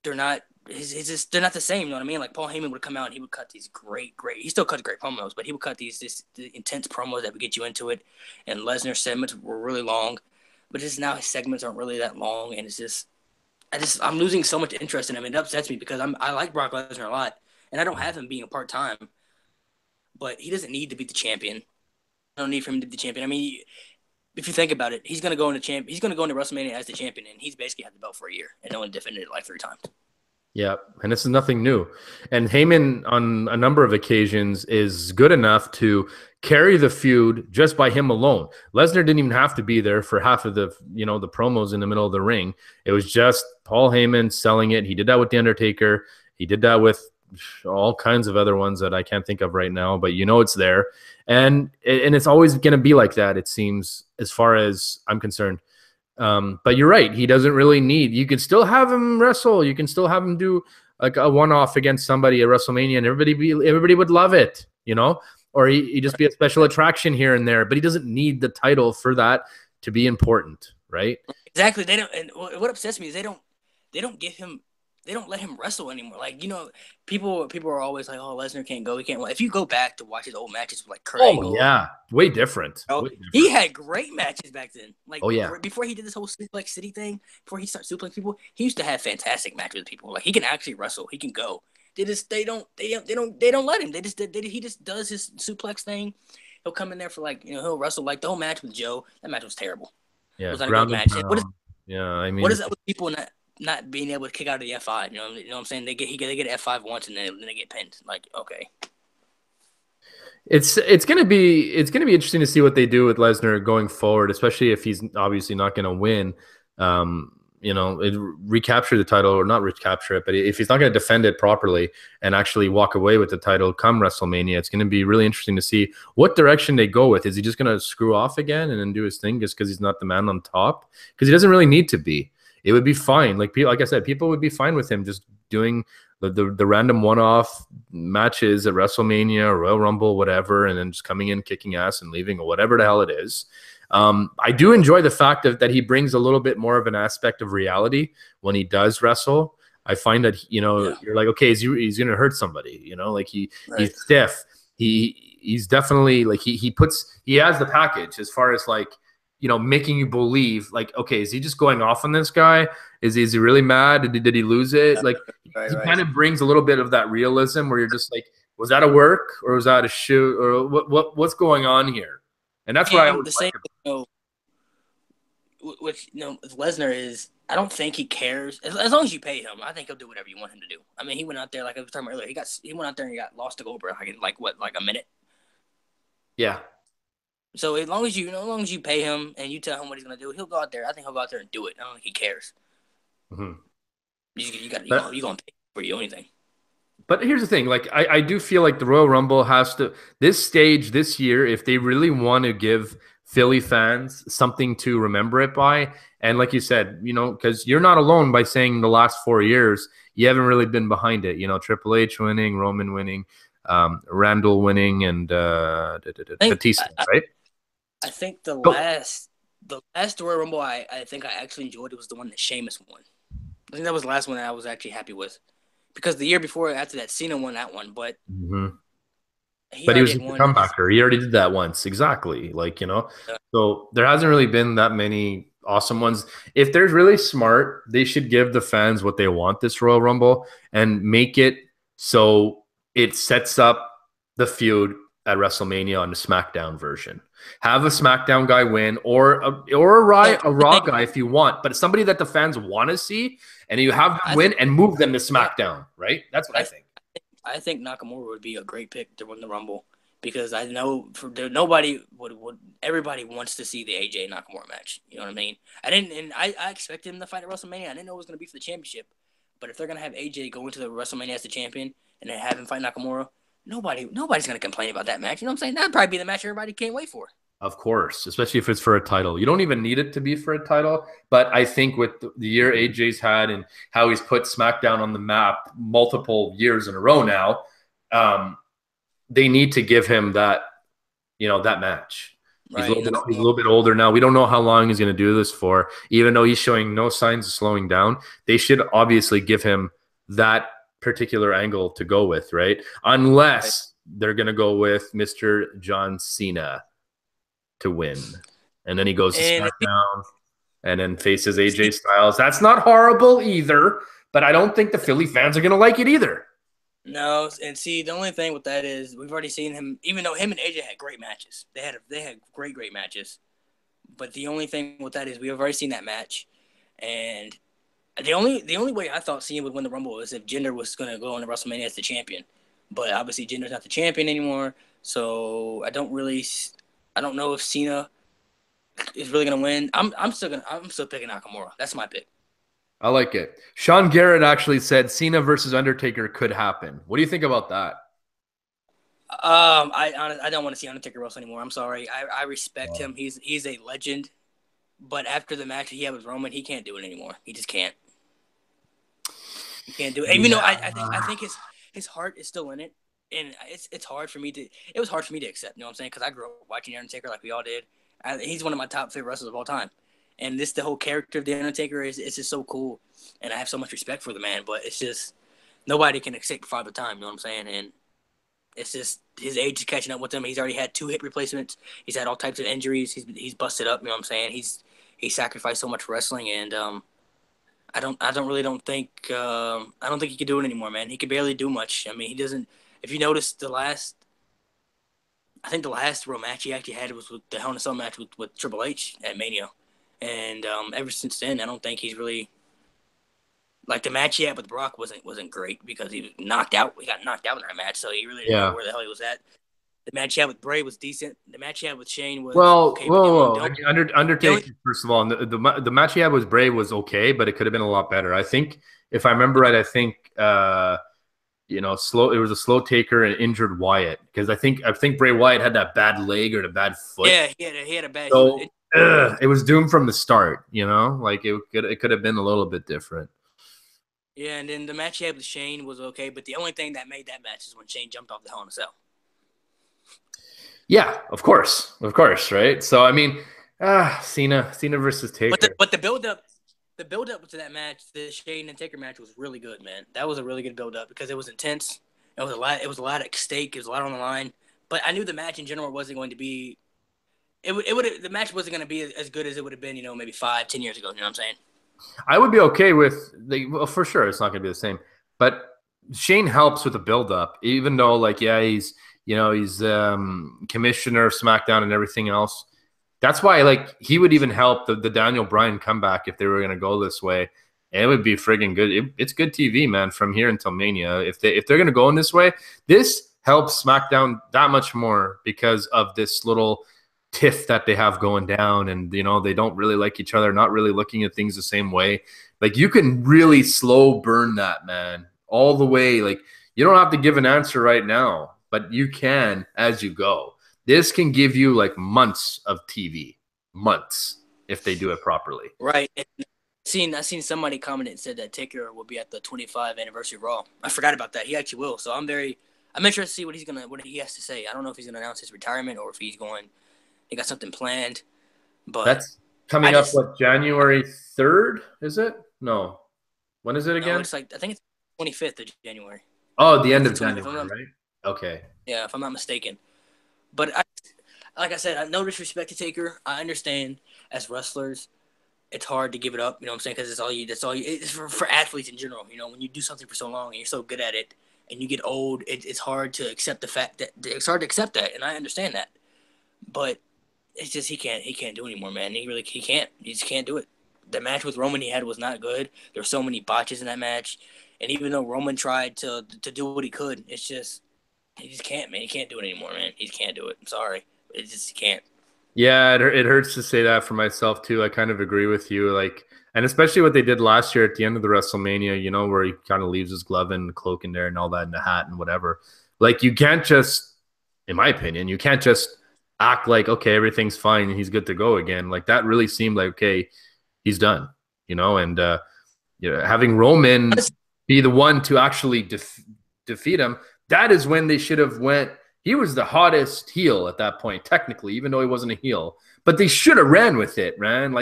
they're not the same. You know what I mean? Like, Paul Heyman would come out and he would cut these great. He still cuts great promos, but he would cut these intense promos that would get you into it. And Lesnar's segments were really long, but just now his segments aren't really that long, and it's just, I'm losing so much interest in him. It upsets me, because I like Brock Lesnar a lot, and I don't have him being a part time, but he doesn't need to be the champion. I don't need for him to be the champion. I mean, if you think about it, he's gonna go into WrestleMania as the champion, and he's basically had the belt for a year, and no one defended it like 3 times. Yeah, and this is nothing new. And Heyman, on a number of occasions, is good enough to carry the feud just by him alone. Lesnar didn't even have to be there for half of the the promos in the middle of the ring. It was just Paul Heyman selling it. He did that with The Undertaker. He did that with all kinds of other ones that I can't think of right now, but it's there. And it's always going to be like that, it seems, as far as I'm concerned. But you're right. He doesn't really need. You can still have him wrestle. You can still have him do like a one-off against somebody at WrestleMania, and everybody would love it, Or he just be a special attraction here and there. But he doesn't need the title for that to be important, right? Exactly. They don't. And what upsets me is they don't give him they don't let him wrestle anymore. Like, people are always like, oh, Lesnar can't go, he can't. If you go back to watch his old matches with like Kurt Oh Angle, yeah, way different. bro, Way different. he had great matches back then. Like Oh yeah. before he did this whole Suplex City thing, before he started suplex people, he used to have fantastic matches with people. Like he can actually wrestle, he can go. They don't let him. He just does his suplex thing. He'll come in there for like he'll wrestle like the whole match with Joe. That match was terrible. It Yeah, was not a good ground and match. pound. Yeah, I What mean, is that with people not being able to kick out of the F5? You know what I'm saying? They get F5 once and then they get pinned. Like, okay. it's gonna be interesting to see what they do with Lesnar going forward, especially if he's obviously not gonna win. Recapture the title or not recapture it, but if he's not gonna defend it properly and actually walk away with the title come WrestleMania, it's gonna be really interesting to see what direction they go with. Is he just gonna screw off again and then do his thing just because he's not the man on top? Because he doesn't really need to be. It would be fine. Like I said, people would be fine with him just doing the random one-off matches at WrestleMania, Royal Rumble, whatever, and then just coming in, kicking ass, and leaving, or whatever the hell it is. I do enjoy the fact that he brings a little bit more of an aspect of reality when he does wrestle. I find that you're like, okay, he's gonna hurt somebody. Like he's stiff. He's definitely like he has the package as far as like making you believe like, okay, is he just going off on this guy? Is he really mad? Did he lose it? Like he kind of brings a little bit of that realism where you're just like, was that a work or was that a shoot or what's going on here? And that's what I always the same with Lesnar is I don't think he cares as long as you pay him. I think he'll do whatever you want him to do. I mean, he went out there like I was talking about earlier. He went out there and he got lost to Goldberg like a minute. Yeah. So as long as you pay him and you tell him what he's gonna do, he'll go out there. I think he'll go out there and do it. I don't think he cares. Mm-hmm. You gonna pay for you anything. But here's the thing, like I do feel like the Royal Rumble has to this stage this year, if they really want to give Philly fans something to remember it by, and like you said, because you're not alone by saying the last 4 years you haven't really been behind it. Triple H winning, Roman winning, Randall winning, and Batista, right? I think the last Royal Rumble I think I actually enjoyed it was the one that Sheamus won. I think that was the last one that I was actually happy with. Because the year before, after that, Cena won that one, but he was a comebacker. He already did that once, exactly. Like so there hasn't really been that many awesome ones. If they're really smart, they should give the fans what they want this Royal Rumble and make it so it sets up the feud at WrestleMania on the SmackDown version. Have a SmackDown guy win, or a Raw guy if you want, but somebody that the fans want to see, and you have them win and move them to SmackDown, right? That's what I think. I think Nakamura would be a great pick to win the Rumble because I know nobody would. Everybody wants to see the AJ Nakamura match. You know what I mean? I expected him to fight at WrestleMania. I didn't know it was going to be for the championship, but if they're going to have AJ go into the WrestleMania as the champion and then have him fight Nakamura, nobody's going to complain about that match. You know what I'm saying? That'd probably be the match everybody can't wait for. Of course, especially if it's for a title. You don't even need it to be for a title, but I think with the year AJ's had and how he's put SmackDown on the map multiple years in a row now, they need to give him that, that match. Right. He's a little bit older now. We don't know how long he's going to do this for, even though he's showing no signs of slowing down. They should obviously give him that particular angle to go with, right? Unless they're going to go with Mr. John Cena to win, and then he goes to SmackDown and then faces AJ Styles. That's not horrible either, but I don't think the Philly fans are going to like it either. No, and see, the only thing with that is we've already seen him, even though him and AJ had great matches. They had great matches. But the only thing with that is we have already seen that match. And the only way I thought Cena would win the Rumble is if Jinder was going to go on to WrestleMania as the champion. But obviously Jinder's not the champion anymore, so I don't know if Cena is really going to win. I'm still picking Nakamura. That's my pick. I like it. Sean Garrett actually said Cena versus Undertaker could happen. What do you think about that? I don't want to see Undertaker wrestle anymore. I'm sorry. I respect him. He's a legend. But after the match he had with Roman, he can't do it anymore. He just can't. He can't do it. Even though I think his heart is still in it, and it's hard for me to. It was hard for me to accept. You know what I'm saying? Because I grew up watching Undertaker like we all did. He's one of my top favorite wrestlers of all time. And the whole character of the Undertaker is it's just so cool, and I have so much respect for the man. But it's just nobody can escape Father Time. You know what I'm saying? And it's just his age is catching up with him. He's already had 2 hip replacements. He's had all types of injuries. He's busted up. You know what I'm saying? He sacrificed so much for wrestling, and I don't think he can do it anymore, man. He can barely do much. I mean, he doesn't. If you notice I think the last real match he actually had was with the Hell in a Cell match with Triple H at Mania, and ever since then, I don't think he's really like the match he had with Brock wasn't great because he was knocked out. He got knocked out in that match, so he really didn't know where the hell he was at. The match he had with Bray was decent. The match he had with Shane was okay. Whoa. Undertaker, first of all, the match he had with Bray was okay, but it could have been a lot better. I think, if I remember right, it was a slow taker and injured Wyatt, because I think Bray Wyatt had that bad leg or the bad foot. Yeah, he had a bad. So it was doomed from the start. Like it could have been a little bit different. Yeah, and then the match he had with Shane was okay, but the only thing that made that match is when Shane jumped off the Hell in a Cell. Yeah, of course, right? So I mean, Cena versus Taker. But the build up to that match, the Shane and Taker match, was really good, man. That was a really good build up because it was intense. It was a lot at stake. It was a lot on the line. But I knew the match in general wasn't going to be. The match wasn't going to be as good as it would have been, maybe 5-10 years ago. You know what I'm saying? I would be okay with for sure. It's not going to be the same, but Shane helps with the build up, even though he's commissioner of SmackDown and everything else. That's why he would even help the Daniel Bryan comeback if they were going to go this way. And it would be friggin' good. It's good TV, man, from here until Mania. If they're going to go in this way, this helps SmackDown that much more because of this little tiff that they have going down, and they don't really like each other, not really looking at things the same way. You can really slow burn that, man, all the way. You don't have to give an answer right now, but you can as you go. This can give you months of TV, months, if they do it properly. Right. I seen somebody comment and said that Taker will be at the 25th anniversary Raw. I forgot about that. He actually will. So I'm interested to see what he has to say. I don't know if he's gonna announce his retirement or if he got something planned. But that's coming up. What, January 3rd? Is it? No. When is it again? No, it's I think it's 25th of January. Oh, the end of January, right? Okay. Yeah, if I'm not mistaken. But like I said, no disrespect to Taker. I understand as wrestlers, it's hard to give it up. You know what I'm saying? Because that's all you. It's for athletes in general. When you do something for so long and you're so good at it, and you get old, it's hard to accept the fact that and I understand that. But it's just he can't do it anymore, man. He can't. He just can't do it. The match with Roman he had was not good. There were so many botches in that match, and even though Roman tried to do what he could, it's just. He just can't, man. He can't do it anymore, man. He just can't do it. I'm sorry. It just can't. Yeah, it hurts to say that for myself, too. I kind of agree with you. And especially what they did last year at the end of the WrestleMania, where he kind of leaves his glove and the cloak in there and all that and the hat and whatever. You can't just, in my opinion, you can't just act like, okay, everything's fine and he's good to go again. That really seemed like, okay, he's done, and having Roman be the one to actually defeat him, that is when they should have went. He was the hottest heel at that point, technically, even though he wasn't a heel. But they should have ran with it, man.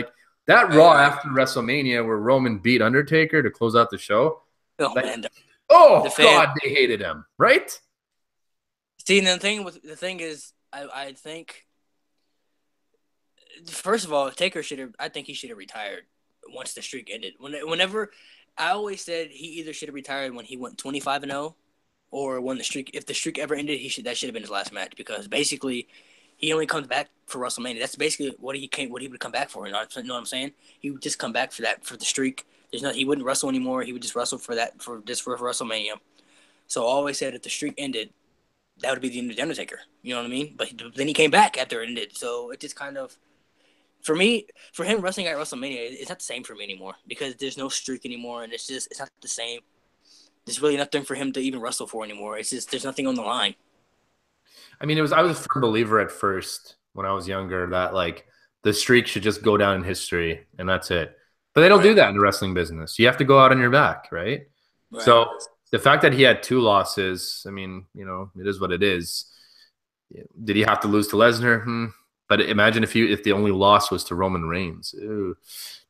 That Raw after WrestleMania where Roman beat Undertaker to close out the show. Oh, man. God, they hated him, right? See, and the thing is, I think, first of all, Taker I think he should have retired once the streak ended. Whenever, I always said he either should have retired when he went 25-0. Or if the streak ever ended, that should have been his last match, because basically he only comes back for WrestleMania. That's basically what he would come back for. You know what I'm saying? He would just come back for the streak. He wouldn't wrestle anymore. He would just wrestle for WrestleMania. So I always said if the streak ended, that would be the end of the Undertaker. You know what I mean? But then he came back after it ended. So it just kind of, for him wrestling at WrestleMania, it's not the same for me anymore, because there's no streak anymore, and it's not the same. There's really nothing for him to even wrestle for anymore. It's just there's nothing on the line. I mean, I was a firm believer at first when I was younger that the streak should just go down in history and that's it. But they don't do that in the wrestling business. You have to go out on your back, right? So the fact that he had 2 losses, I mean, it is what it is. Did he have to lose to Lesnar? But imagine if the only loss was to Roman Reigns. Ooh,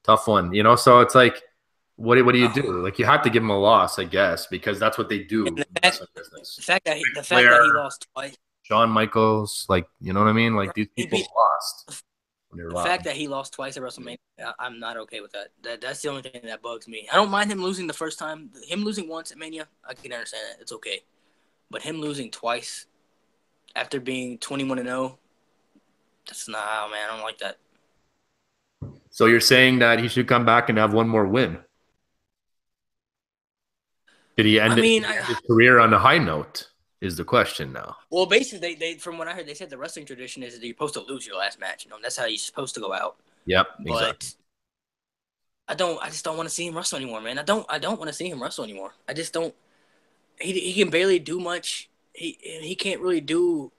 tough one, you know. So it's like, what do you do? Like, you have to give him a loss, I guess, because that's what they do in The the wrestling business. fact Flair, that he lost twice. Shawn Michaels, like, you know what I mean? Like, these He people beat, lost when they were the alive. fact that he lost twice at WrestleMania, I'm not okay with that. That's the only thing that bugs me. I don't mind him losing the first time. Him losing once at Mania, I can understand that. It's okay. But him losing twice after being 21-0, that's not, man. I don't like that. So you're saying that he should come back and have one more win? Did he end, his career on a high note? Is the question now. Well, basically, they from what I heard, they said the wrestling tradition is that you're supposed to lose your last match. You know, that's how you're supposed to go out. Yep, but exactly. I just don't want to see him wrestle anymore, man. I don't want to see him wrestle anymore. I just don't. He can barely do much. He can't really do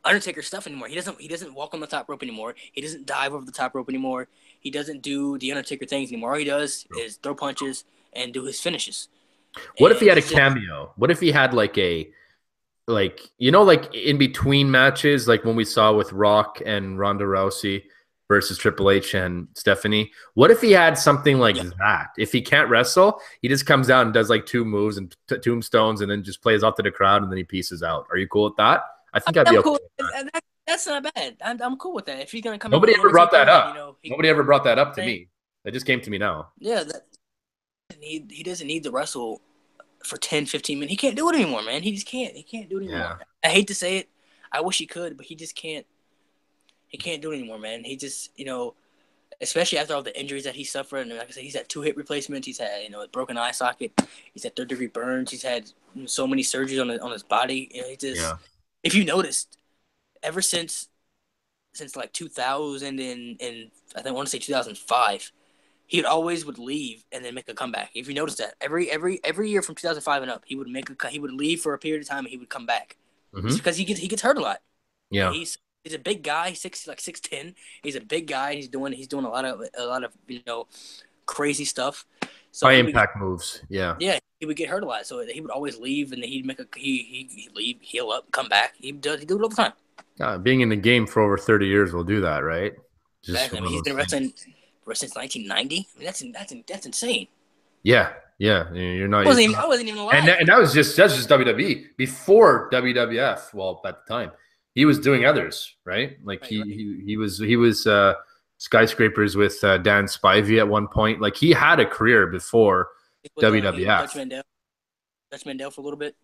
Undertaker stuff anymore. He doesn't walk on the top rope anymore. He doesn't dive over the top rope anymore. He doesn't do the Undertaker things anymore. All he does is throw punches and do his finishes. What if he had a cameo? What if he had like like in between matches, like when we saw with Rock and Ronda Rousey versus Triple H and Stephanie? What if he had something like that? If he can't wrestle, he just comes out and does like 2 moves and tombstones and then just plays off to the crowd and then he pieces out. Are you cool with that? I think I'd be okay cool. with that. That's not bad. I'm cool with that. If he's gonna come, nobody ever brought that up. Nobody ever brought that up to me. That just came to me now. Yeah, he doesn't need to wrestle for 10, 15 minutes. He can't do it anymore, man. He just can't. He can't do it anymore. Yeah. I hate to say it. I wish he could, but he just can't. He can't do it anymore, man. He just, especially after all the injuries that he suffered. And like I said, he's had 2 hip replacements. He's had, a broken eye socket. He's had 3rd-degree burns. He's had so many surgeries on his body. He just, if you noticed, ever since like 2000 and I want to say 2005, he always would leave and then make a comeback. If you notice that, every year from 2005 and up, he would leave for a period of time and he would come back. It's because he gets hurt a lot. Yeah, he's a big guy, 6'10". He's a big guy. He's doing a lot of crazy stuff. So high impact moves. Yeah, he would get hurt a lot. So he would always leave and then he'd leave, heal up, come back. He do it all the time. Being in the game for over 30 years will do that, right? Exactly. I mean, he's been wrestling since 1990. I mean, that's insane. Yeah. You're not. I wasn't even alive. And that's just WWE before WWF. Well, at the time, he was doing others, right? Like he was skyscrapers with Dan Spivey at one point. Like he had a career before WWF. Dutch Mandel for a little bit.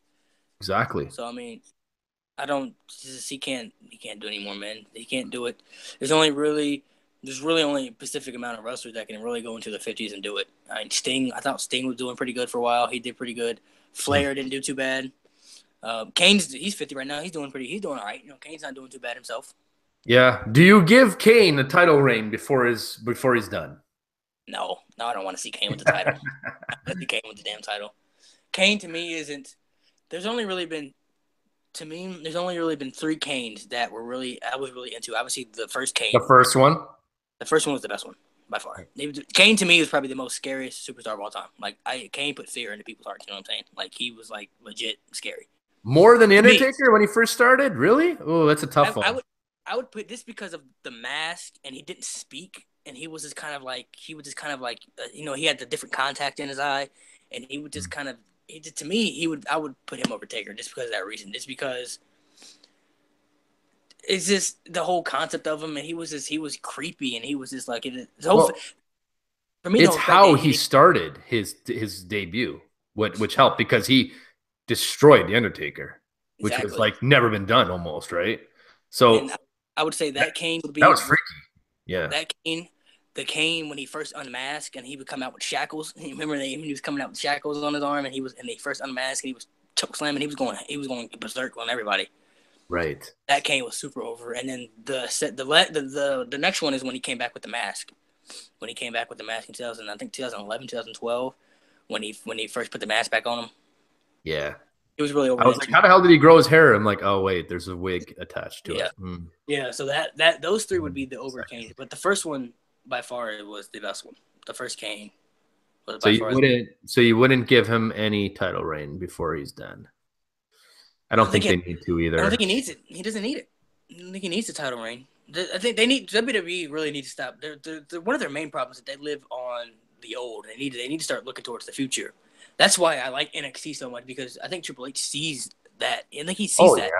Exactly. So I mean, he can't do it anymore, man. He can't do it. There's really only a specific amount of wrestlers that can really go into the 50s and do it. I mean, Sting, I thought Sting was doing pretty good for a while. He did pretty good. Flair didn't do too bad. He's 50 right now. He's doing all right. Kane's not doing too bad himself. Yeah. Do you give Kane a title reign before he's done? No, I don't want to see Kane with the title. I want to see Kane with the damn title. Kane to me isn't. There's only really been 3 Kanes that I was really into. Obviously, the first Kane. The first one? The first one was the best one, by far. Kane, to me, was probably the most scariest superstar of all time. Like, Kane put fear into people's hearts, you know what I'm saying? Like, he was, like, legit scary. More than Undertaker when he first started? Really? Oh, that's a tough one. I would put this because of the mask, and he didn't speak, and he was just kind of like, he had the different contact in his eye, and he would just kind of, to me, I would put him over Taker just because of that reason. Just because it's just the whole concept of him, and he was creepy, and he was just like for me. It's how he started his debut, which helped because he destroyed the Undertaker, which was like never been done almost, right? So and I would say that Kane would be that was freaky. Yeah, the Kane when he first unmasked and he would come out with shackles. Remember when he was coming out with shackles on his arm and they first unmasked and he was choke slamming. He was going berserk on everybody. Right. That Kane was super over. And then the next one is when he came back with the mask. When he came back with the mask in 2011, 2012, when he first put the mask back on him. Yeah. It was really over. I was like, how the hell did he grow his hair? I'm like, oh wait, there's a wig attached to it. Yeah, so those 3 would be the over Kane. But the first one by far was the best one. The first Kane. So you wouldn't give him any title reign before he's done. I don't think they need to either. I don't think he needs it. He doesn't need it. I don't think he needs the title reign. I think they need WWE really need to stop. They're one of their main problems is that they live on the old. They need to start looking towards the future. That's why I like NXT so much because I think Triple H sees that. I think he sees Oh that.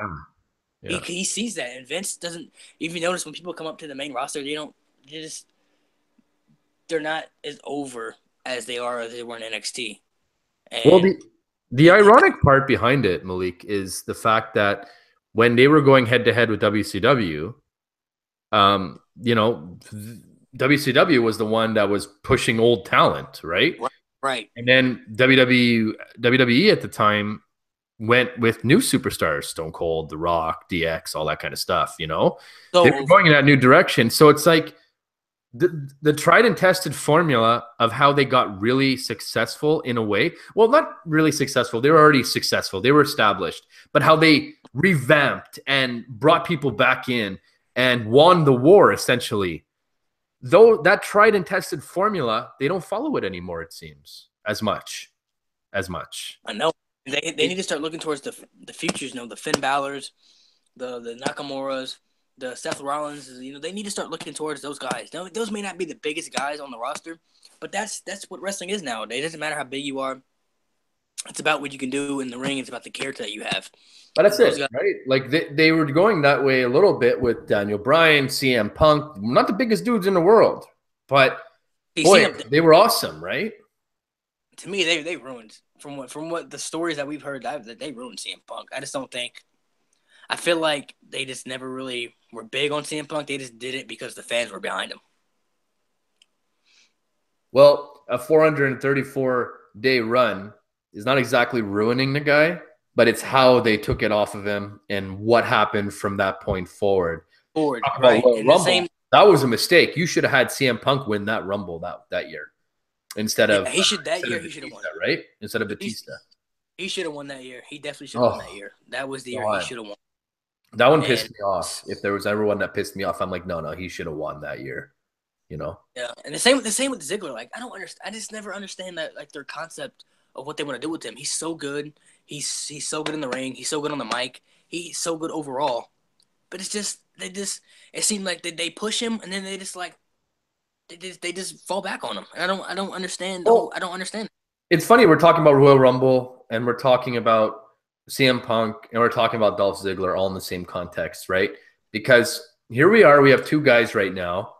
yeah. He sees that, and Vince doesn't. If you notice, when people come up to the main roster, they don't. They just they're not as over as they are as they were in NXT. Well, And the ironic part behind it, Malik, is the fact that when they were going head to head with WCW, you know, WCW was the one that was pushing old talent, right? right. And then WWE at the time went with new superstars, Stone Cold, The Rock, DX, all that kind of stuff, you know? They were going in that new direction. So it's like the tried and tested formula of how they got really successful in a way. Well, not really successful. They were already successful. They were established. But how they revamped and brought people back in and won the war, essentially. Though that tried and tested formula, they don't follow it anymore, it seems, as much. I know. They need to start looking towards the futures, you know, the Finn Balor's, the Nakamura's, the Seth Rollins, you know, they need to start looking towards those guys. Now, those may not be the biggest guys on the roster, but that's what wrestling is nowadays. It doesn't matter how big you are. It's about what you can do in the ring. It's about the character that you have. But that's it, guys, right? Like they were going that way a little bit with Daniel Bryan, CM Punk, not the biggest dudes in the world, but boy, they were awesome, right? To me, they ruined from what the stories that we've heard that they ruined CM Punk. I just don't think. I feel like they just never really were big on CM Punk. They just did it because the fans were behind him. Well, a 434-day run is not exactly ruining the guy, but it's how they took it off of him and what happened from that point forward. Right. Rumble, that was a mistake. You should have had CM Punk win that Rumble that year instead of he should have won, right? Instead of Batista. He should have won that year. He definitely should have won that year. That was the year he should have won. That one pissed me off. If there was ever one that pissed me off, I'm like, no, he should have won that year. You know? Yeah, and the same with Ziggler. Like, I don't understand. I just never understand that, like, their concept of what they want to do with him. He's so good. He's so good in the ring. He's so good on the mic. He's so good overall. But it's just it seemed like they push him and then they just fall back on him. And I don't understand. I don't understand. It's funny, we're talking about Royal Rumble and we're talking about CM Punk and we're talking about Dolph Ziggler all in the same context, right? Because here we are, we have two guys right now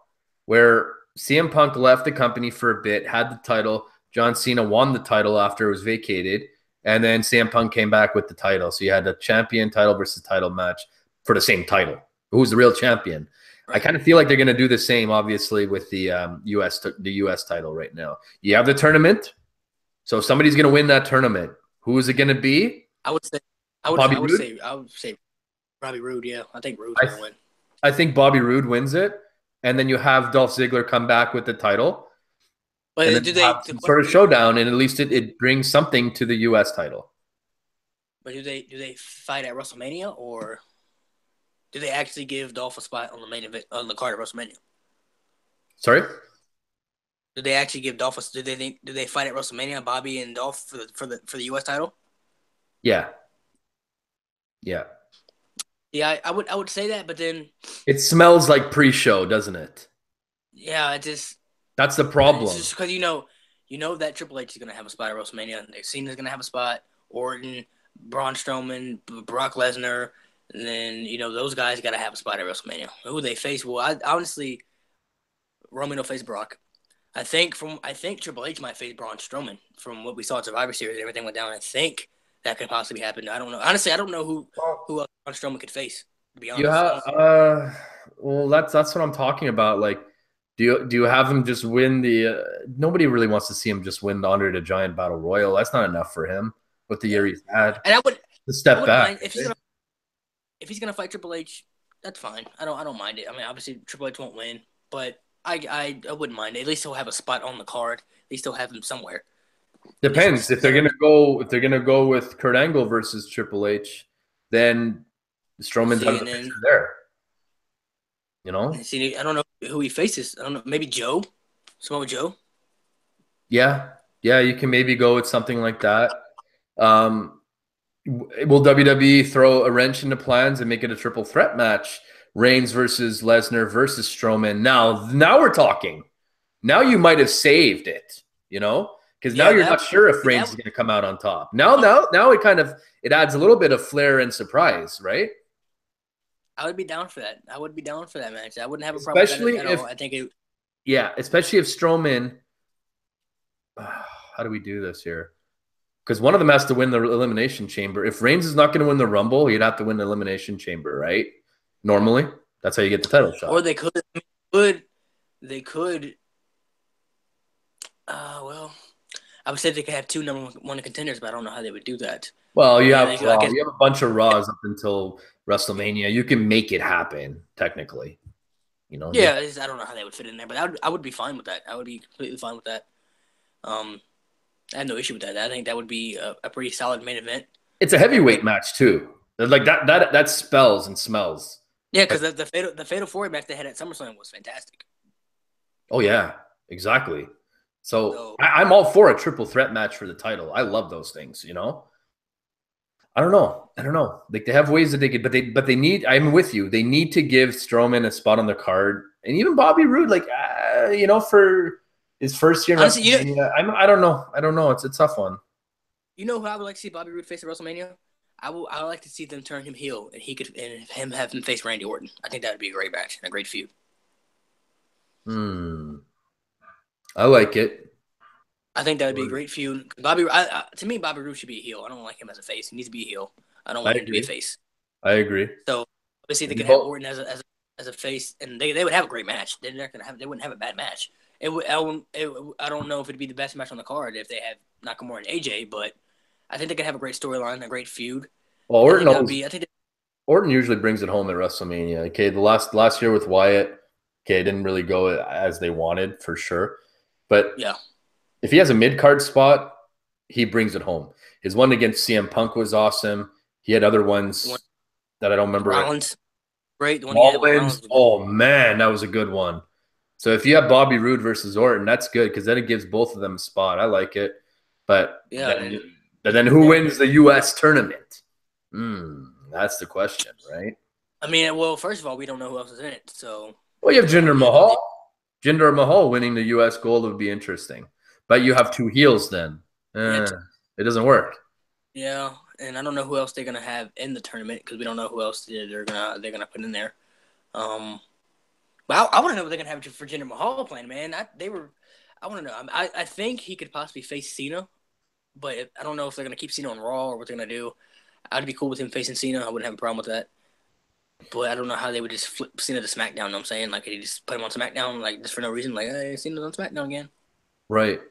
where CM Punk left the company for a bit, had the title. John Cena won the title after it was vacated, and then CM Punk came back with the title. So you had a champion title versus title match for the same title. Who's the real champion? Right. I kind of feel like they're going to do the same, obviously, with the US title right now. You have the tournament, so somebody's going to win that tournament. Who is it going to be? I would say Bobby Roode. Yeah, I think Roode's going to win. I think Bobby Roode wins it, and then you have Dolph Ziggler come back with the title. But and do they have some sort of showdown, and at least it brings something to the U.S. title? But do they fight at WrestleMania, or do they actually give Dolph a spot on the main event on the card of WrestleMania? Sorry. Do they actually give Dolph? Do they fight at WrestleMania, Bobby and Dolph for the U.S. title? Yeah. Yeah, I would say that, but then it smells like pre-show, doesn't it? Yeah, that's the problem. It's just because you know that Triple H is going to have a spot at WrestleMania. Cena's going to have a spot. Orton, Braun Strowman, Brock Lesnar, and then those guys got to have a spot at WrestleMania. Who they face? Well, honestly, Roman will face Brock. I think Triple H might face Braun Strowman from what we saw at Survivor Series. Everything went down. I think that could possibly happen. I don't know. Honestly, I don't know who else Braun Strowman could face. To be honest. Yeah. Well, that's what I'm talking about. Like, do you have him just win the? Nobody really wants to see him just win the Andre the Giant Battle Royal. That's not enough for him with the year he's had. And I would step back. If he's gonna fight Triple H, that's fine. I don't mind it. I mean, obviously Triple H won't win, but I wouldn't mind it. At least he'll have a spot on the card. At least he'll have him somewhere. Depends if they're gonna go with Kurt Angle versus Triple H, then Strowman's out of the picture there. See, I don't know who he faces. I don't know. Maybe Joe, Samoa Joe. Yeah, you can maybe go with something like that. Will WWE throw a wrench into plans and make it a triple threat match Reigns versus Lesnar versus Strowman. Now we're talking. Now you might have saved it, because now you're not sure if Reigns is going to come out on top. Now it adds a little bit of flair and surprise, right? I would be down for that. I would be down for that match. I wouldn't have a problem with that at all. I think it. Yeah, especially if Strowman. How do we do this here? Because one of them has to win the Elimination Chamber. If Reigns is not going to win the Rumble, he'd have to win the Elimination Chamber, right? Normally, that's how you get the title shot. Or they could. Well, I would say they could have two number one contenders, but I don't know how they would do that. Well, you have a bunch of Raws up until WrestleMania. You can make it happen, technically. Yeah, I don't know how they would fit in there, but I would be fine with that. I would be completely fine with that. I have no issue with that. I think that would be a pretty solid main event. It's a heavyweight match too. Like that spells and smells. Yeah, because the Fatal 4-Way match they had at SummerSlam was fantastic. Oh yeah, exactly. So I'm all for a triple threat match for the title. I love those things. I don't know. Like they have ways that they could, but they need. I'm with you. They need to give Strowman a spot on the card, and even Bobby Roode, like for his first year in WrestleMania. I don't know. It's a tough one. You know who I would like to see Bobby Roode face at WrestleMania? I would like to see them turn him heel, and have him face Randy Orton. I think that would be a great match and a great feud. I like it. I think that would be a great feud. To me, Bobby Roode should be a heel. I don't like him as a face. He needs to be a heel. I don't want him to be a face. I agree. So obviously they could have Orton as a face, and they would have a great match. They wouldn't have a bad match. I don't know if it'd be the best match on the card if they had Nakamura and AJ, but I think they could have a great storyline, a great feud. Well, Orton usually brings it home at WrestleMania. Okay, the last year with Wyatt, it didn't really go as they wanted for sure, but yeah. If he has a mid-card spot, he brings it home. His one against CM Punk was awesome. He had other ones that I don't remember. Rollins. Great. Rollins. Oh, man, that was a good one. So if you have Bobby Roode versus Orton, that's good because then it gives both of them a spot. I like it. But then who wins the U.S. tournament? That's the question, right? I mean, well, first of all, we don't know who else is in it. So, you have Jinder Mahal. Jinder Mahal winning the U.S. gold would be interesting. But you have two heels then. It doesn't work. Yeah, and I don't know who else they're gonna have in the tournament because we don't know who else they're gonna put in there. But I want to know what they're gonna have for Jinder Mahal playing, man. I want to know. I think he could possibly face Cena, but I don't know if they're gonna keep Cena on Raw or what they're gonna do. I'd be cool with him facing Cena. I wouldn't have a problem with that. But I don't know how they would just flip Cena to SmackDown. You know what I'm saying, like, he just put him on SmackDown, like, just for no reason. Like, hey, Cena's on SmackDown again. Right.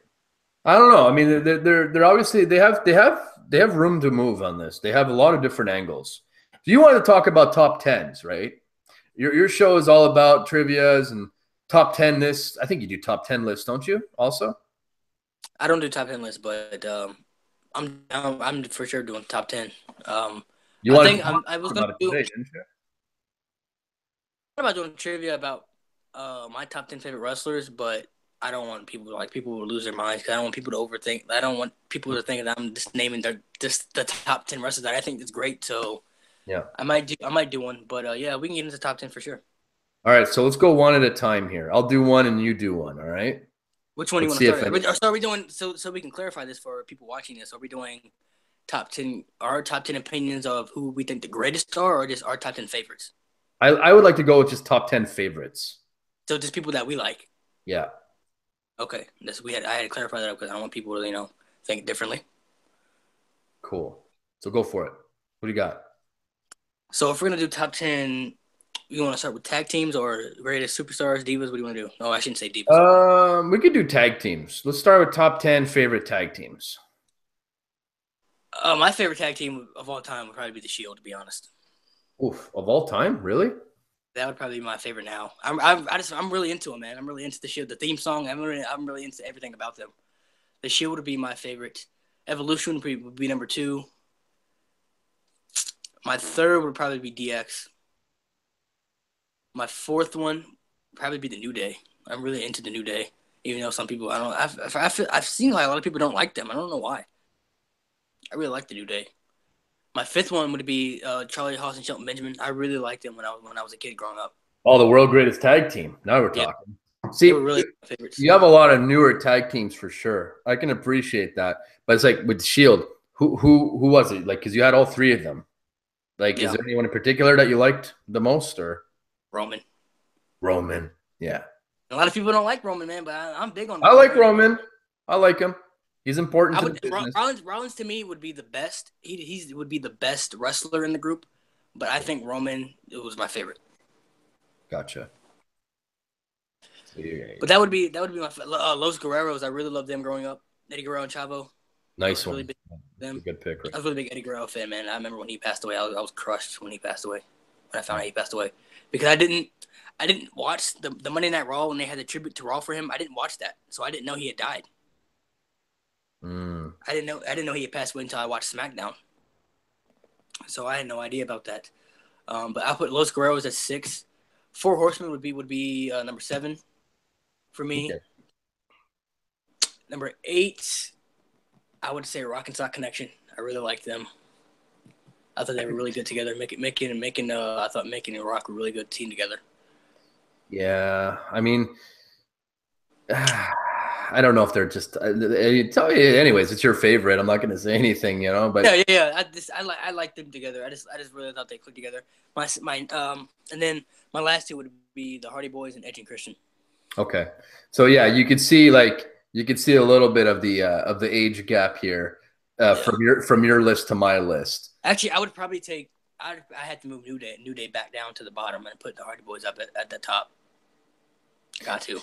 I don't know. I mean, they're obviously they have room to move on this. They have a lot of different angles. So you want to talk about top 10s, right? Your show is all about trivias and top 10 lists. I think you do top 10 lists, don't you? Also, I don't do top 10 lists, but I'm for sure doing top 10. I was going to do. Today, didn't you? I'm about doing trivia about my top 10 favorite wrestlers, but I don't want people to lose their minds because I don't want people to overthink. I don't want people to think that I'm just naming the top 10 wrestlers that I think is great. So yeah, I might do one, but yeah, we can get into the top 10 for sure. All right, so let's go one at a time here. I'll do one and you do one. All right. Which one do you want to start? Or so are we doing so we can clarify this for people watching this? Are we doing our top 10 opinions of who we think the greatest are, or just our top 10 favorites? I would like to go with just top 10 favorites. So just people that we like. Yeah. Okay, I had to clarify that because I don't want people to think differently. Cool. So go for it. What do you got? So if we're gonna do top 10, you want to start with tag teams or greatest superstars, divas? What do you want to do? Oh, I shouldn't say divas. We could do tag teams. Let's start with top 10 favorite tag teams. My favorite tag team of all time would probably be the Shield, to be honest. Oof, of all time, really? That would probably be my favorite now. I'm really into them, man. I'm really into the Shield. The theme song, I'm really into everything about them. The Shield would be my favorite. Evolution would be number 2. My third would probably be DX. My fourth one would probably be the New Day. I'm really into the New Day, even though some people I've seen like a lot of people don't like them. I don't know why. I really like the New Day. My fifth one would be Charlie Haas and Shelton Benjamin. I really liked them when I was a kid growing up. Oh, the world greatest tag team. Now we're talking. See, they were really favorites. You have a lot of newer tag teams for sure. I can appreciate that, but it's like with Shield. Who was it? Like, because you had all three of them. Like, is there anyone in particular that you liked the most, or Roman? Roman, yeah. A lot of people don't like Roman, man, but I'm big on. I like Roman. I like him. He's important to the business. Rollins to me would be the best. He would be the best wrestler in the group, but I think Roman was my favorite. Gotcha. But that would be my Los Guerreros. I really loved them growing up. Eddie Guerrero and Chavo. Nice one. Really big them. Good pick. Right? I was a really big Eddie Guerrero fan, man. I remember when he passed away. I was crushed when he passed away. When I found out he passed away, because I didn't watch the Monday Night Raw when they had the tribute to Raw for him. I didn't watch that, so I didn't know he had died. I didn't know he had passed away until I watched SmackDown. So I had no idea about that. But I put Los Guerreros at 6. Four Horsemen would be number 7 for me. Okay. Number 8, I would say Rock and Sock Connection. I really liked them. I thought they were really good together. I thought Mickey and Rock were a really good team together. Yeah, I mean, I don't know if they're just. Tell me, anyways. It's your favorite. I'm not going to say anything, you know. But yeah. I like them together. I just really thought they clicked together. And then my last two would be the Hardy Boys and Edge and Christian. Okay, so yeah, you could see a little bit of the age gap here from your list to my list. Actually, I would probably take. I had to move New Day back down to the bottom and put the Hardy Boys up at the top. Got to.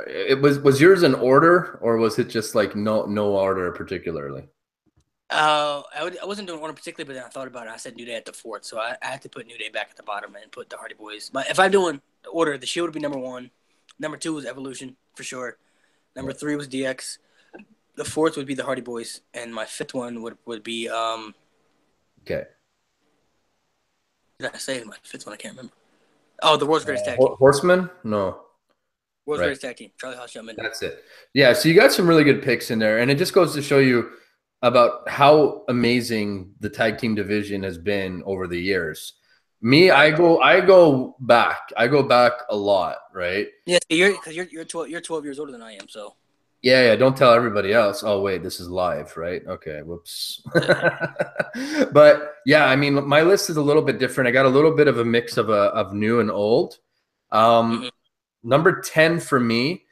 It was yours in order, or was it just like no order particularly? I wasn't doing order particularly, but then I thought about it. I said New Day at the 4th, so I had to put New Day back at the bottom and put the Hardy Boys. But if I'm doing the order, the Shield would be number 1. Number 2 was Evolution for sure. Number 3 was DX. The 4th would be the Hardy Boys, and my 5th one would be Okay. Did I say my 5th one? I can't remember. Oh, the World's Greatest Tag Team. Horseman? No. World's Greatest Tag Team. Charlie Haas, Shelton. That's it. Yeah, so you got some really good picks in there, and it just goes to show you about how amazing the tag team division has been over the years. Me, I go back a lot, right? Yeah, you're 12 years older than I am, so. Yeah. Don't tell everybody else. Oh wait, this is live, right? Okay, whoops. But yeah, I mean, my list is a little bit different. I got a little bit of a mix of new and old. Number 10 for me.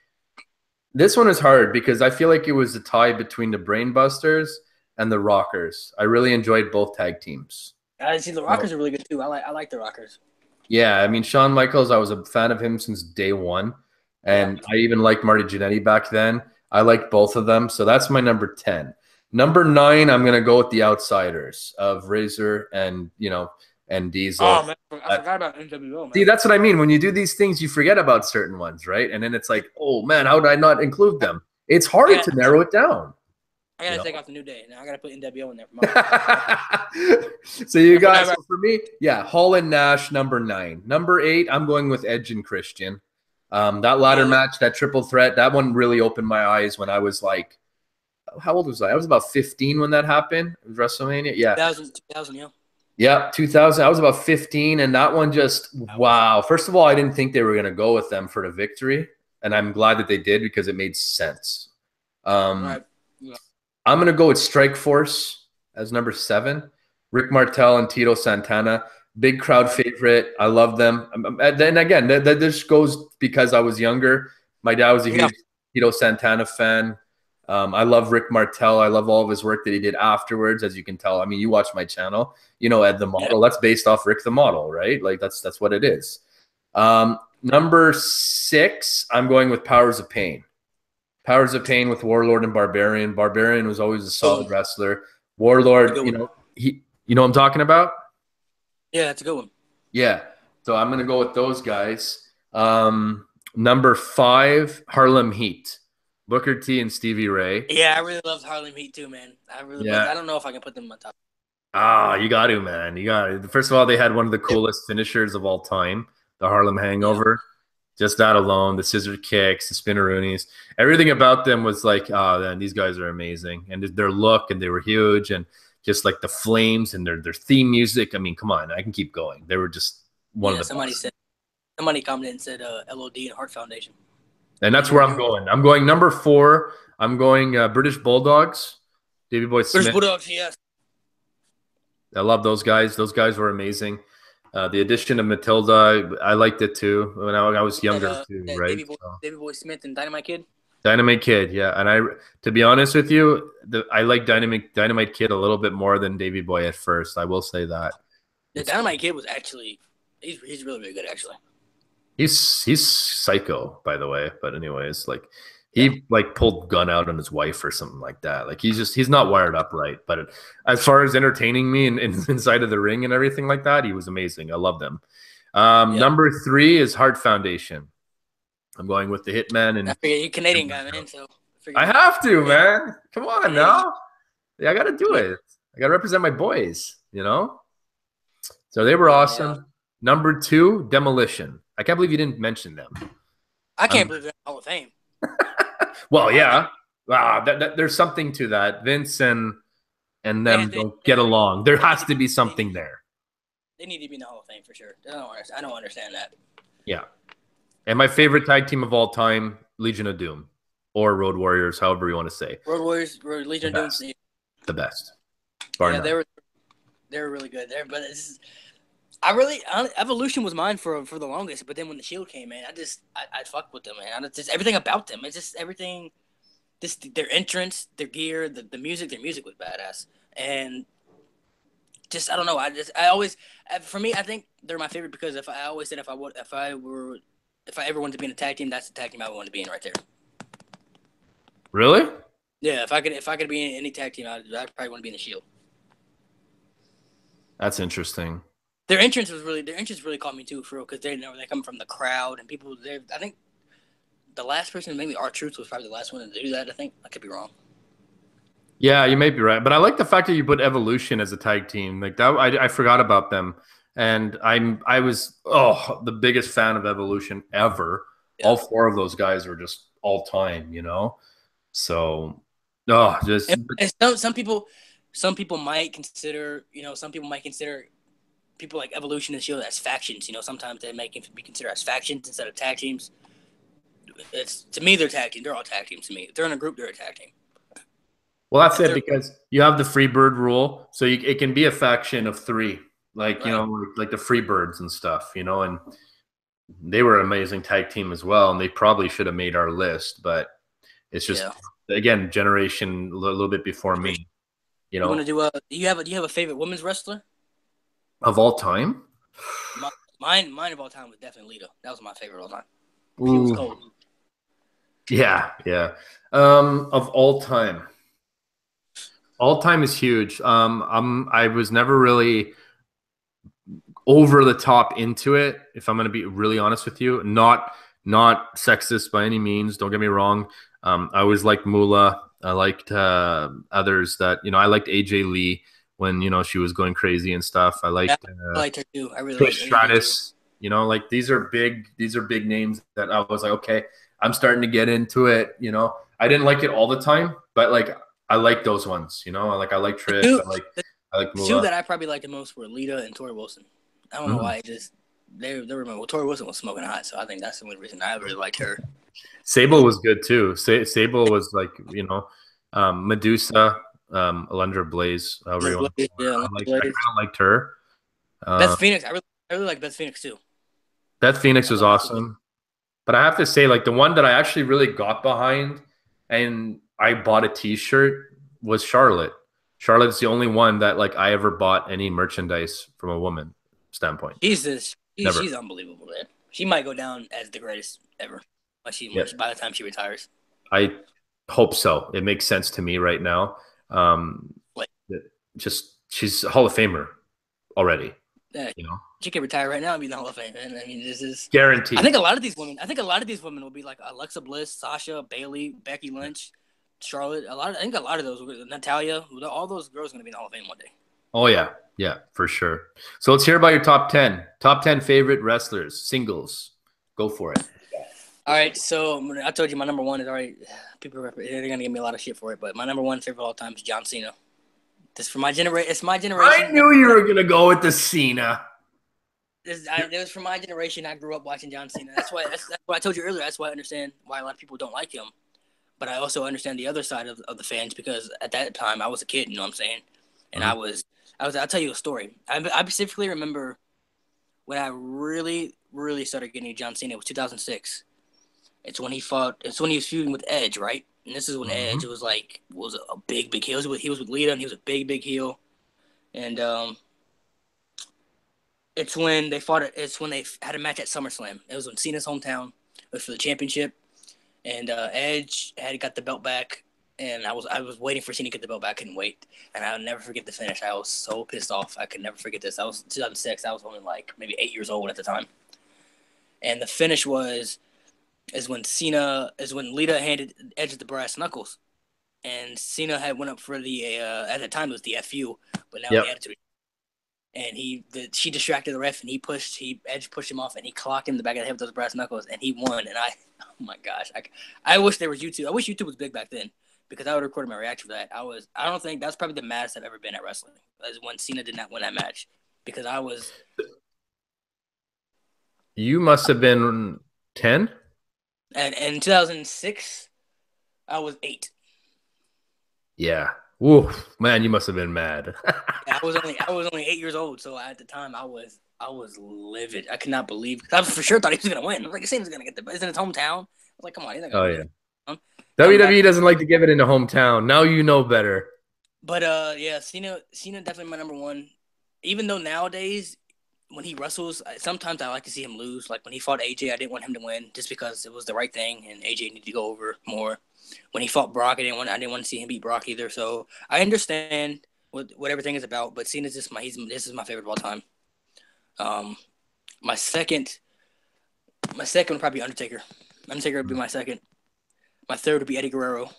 This one is hard because I feel like it was a tie between the Brainbusters and the Rockers. I really enjoyed both tag teams. I see the Rockers are really good too. I like the Rockers. Yeah, I mean, Shawn Michaels, I was a fan of him since day one. And I even liked Marty Jannetty back then. I liked both of them. So that's my number 10. Number 9, I'm going to go with the Outsiders of Razor and Diesel. Oh, man, I forgot about NWO, man. See, that's what I mean. When you do these things, you forget about certain ones, right? And then it's like, oh, man, how did I not include them? It's harder to narrow it down. I got to take off the New Day. Now I got to put NWO in there. So you guys, for me, Hall and Nash, number 9. Number 8, I'm going with Edge and Christian. That ladder match, that triple threat, that one really opened my eyes when I was like, how old was I? I was about 15 when that happened. It was WrestleMania. Yeah. 2000, yeah. Yeah, 2000. I was about 15, and that one just, wow. First of all, I didn't think they were going to go with them for the victory, and I'm glad that they did because it made sense. Right. Yeah. I'm going to go with Strike Force as number 7. Rick Martel and Tito Santana. Big crowd favorite. I love them. And then again, that just goes because I was younger. My dad was a huge Tito Santana fan. I love Rick Martel. I love all of his work that he did afterwards, as you can tell. I mean, you watch my channel, Ed the Model. That's based off Rick the Model, right? Like that's what it is. Number 6, I'm going with Powers of Pain. Powers of Pain with Warlord and Barbarian. Barbarian was always a solid wrestler. Warlord, you know what I'm talking about? Yeah, that's a good one. Yeah. So I'm going to go with those guys. Number 5, Harlem Heat. Booker T and Stevie Ray. Yeah, I really loved Harlem Heat too, man. I don't know if I can put them on top. Ah, you got to, man. You got to. First of all, they had one of the coolest finishers of all time, the Harlem Hangover. Just that alone, the scissor kicks, the spinneroonies, everything about them was like, oh, man, these guys are amazing. And their look, and they were huge, and just like the flames and their theme music. I mean, come on, I can keep going. They were just one of the best. Somebody commented and said LOD and Heart Foundation. And that's where I'm going. I'm going number 4. I'm going British Bulldogs, Davey Boy Smith. British Bulldogs, yes. I love those guys. Those guys were amazing. The addition of Matilda, I liked it too when I was younger too, right? Davey Boy Smith and Dynamite Kid. Dynamite Kid, yeah. And to be honest with you, I like Dynamite Kid a little bit more than Davey Boy at first. I will say that. The Dynamite Kid was actually, he's really, really good actually. He's psycho, by the way. But anyways, like he like pulled gun out on his wife or something like that. Like he's not wired up right. But as far as entertaining me and inside of the ring and everything like that, he was amazing. I loved him. Number 3 is Heart Foundation. I'm going with the Hitman. And you're a Canadian guy, man. So I have to, man. Come on now. Yeah, I got to do it. I got to represent my boys, you know? So they were awesome. Yeah. Number 2, Demolition. I can't believe you didn't mention them. I can't believe they're in the Hall of Fame. Well, yeah. There's something to that. Vince and them don't get along. There has to be something there. They need to be in the Hall of Fame for sure. I don't understand that. Yeah. And my favorite tag team of all time, Legion of Doom. Or Road Warriors, however you want to say. Road Warriors, Legion of Doom. The best. Yeah, they were really good there. But Evolution was mine for the longest, but then when the Shield came in, I fucked with them, man. Just everything about them. It's just everything. Just their entrance, their gear, the music. Their music was badass, and just I don't know. For me, I think they're my favorite because if I ever wanted to be in a tag team, that's the tag team I would want to be in right there. Really? Yeah. If I could be in any tag team, I'd probably want to be in the Shield. That's interesting. Their entrance really caught me too, for real, because they come from the crowd and people. I think the last person to make me R-Truth was probably the last one to do that. I think I could be wrong. Yeah, you may be right, but I like the fact that you put Evolution as a tag team. Like that, I forgot about them, and I was the biggest fan of Evolution ever. Yeah. All 4 of those guys were just all time, you know. So, some people might consider, people like Evolution and Shield as factions. You know, sometimes they may be considered as factions instead of tag teams. To me, they're tag team. They're all tag teams to me. If they're in a group, they're a tag team. Well, that's it, because you have the Freebird rule, so it can be a faction of 3, like you know, like the Freebirds and stuff, you know. And they were an amazing tag team as well, and they probably should have made our list, but it's just again generation a little bit before me. You know, you want to do do you have a favorite women's wrestler of all time? Mine of all time was definitely Lita. That was my favorite of all time. She was cold. Yeah. Of all time. All time is huge. I was never really over the top into it, if I'm going to be really honest with you. Not sexist by any means. Don't get me wrong. I always liked Moolah. I liked others that, you know, I liked AJ Lee when, you know, she was going crazy and stuff. I liked her too. I really liked Stratus. You know, like these are big names that I was like, okay, I'm starting to get into it. You know, I didn't like it all the time, but like I like those ones. You know, I like Trish. I like Moolah. 2 that I probably liked the most were Lita and Tori Wilson. I don't know why. They were Tori Wilson was smoking hot, so I think that's the only reason I really liked her. Sable was good too. Sable was like, you know, Medusa, Alundra Blaze. I liked her. Beth Phoenix. I really like Beth Phoenix too. Beth Phoenix was awesome. But I have to say, like, the one that I actually really got behind and I bought a T-shirt was Charlotte. Charlotte's the only one that, like, I ever bought any merchandise from a woman standpoint. She's unbelievable, man. She might go down as the greatest ever by the time she retires. I hope so. It makes sense to me right now. She's a Hall of Famer already. Yeah, you know, she can retire right now and be in the Hall of Fame. And I mean, this is guaranteed. I think a lot of these women will be like Alexa Bliss, Sasha, Bayley, Becky Lynch, Charlotte. I think a lot of those, Natalia, all those girls are going to be in the Hall of Fame one day. Oh yeah, for sure. So let's hear about your top 10 favorite wrestlers, singles. Go for it. All right, so I told you my number 1 is already. People they're going to give me a lot of shit for it, but my number 1 favorite of all time is John Cena. This for my generation. It's my generation. I knew you were gonna go with the Cena. It was from my generation. I grew up watching John Cena. That's why. That's what I told you earlier. That's why I understand why a lot of people don't like him. But I also understand the other side of the fans because at that time I was a kid. You know what I'm saying? And I'll tell you a story. I specifically remember when I really started getting John Cena. It was 2006. It's when he fought. It's when he was feuding with Edge, right? And this is when Edge was a big heel. He was with Lita, and he was a big heel. And it's when they fought. It's when they had a match at SummerSlam. It was in Cena's hometown. It was for the championship, and Edge had got the belt back. And I was waiting for Cena to get the belt back. I couldn't wait, and I'll never forget the finish. I was so pissed off. I could never forget this. I was 2006. I was only like maybe 8 years old at the time, and the finish is when Lita handed Edge the brass knuckles, and Cena had went up for the at the time it was the FU, but now the attitude. And she distracted the ref, and Edge pushed him off, and he clocked him in the back of the head with those brass knuckles, and he won. And oh my gosh, I wish there was YouTube. I wish YouTube was big back then because I would have recorded my reaction for that. I don't think that's probably the maddest I've ever been at wrestling is when Cena did not win that match because I was. You must have been 10. And in 2006, I was 8. Yeah. Woo, man, you must have been mad. I was only 8 years old, so at the time I was livid. I could not believe. I for sure thought he was gonna win. I was like, Cena's gonna get it's in his hometown. I was like, come on, he's not gonna win. WWE doesn't like to give it in the hometown. Now you know better. But yeah, Cena definitely my number one. Even though nowadays when he wrestles, sometimes I like to see him lose. Like when he fought AJ, I didn't want him to win just because it was the right thing, and AJ needed to go over more. When he fought Brock, I didn't want to see him beat Brock either. So I understand what everything is about, but Cena's just this is my favorite of all time. My second would probably be Undertaker. Undertaker would be my second. My third would be Eddie Guerrero.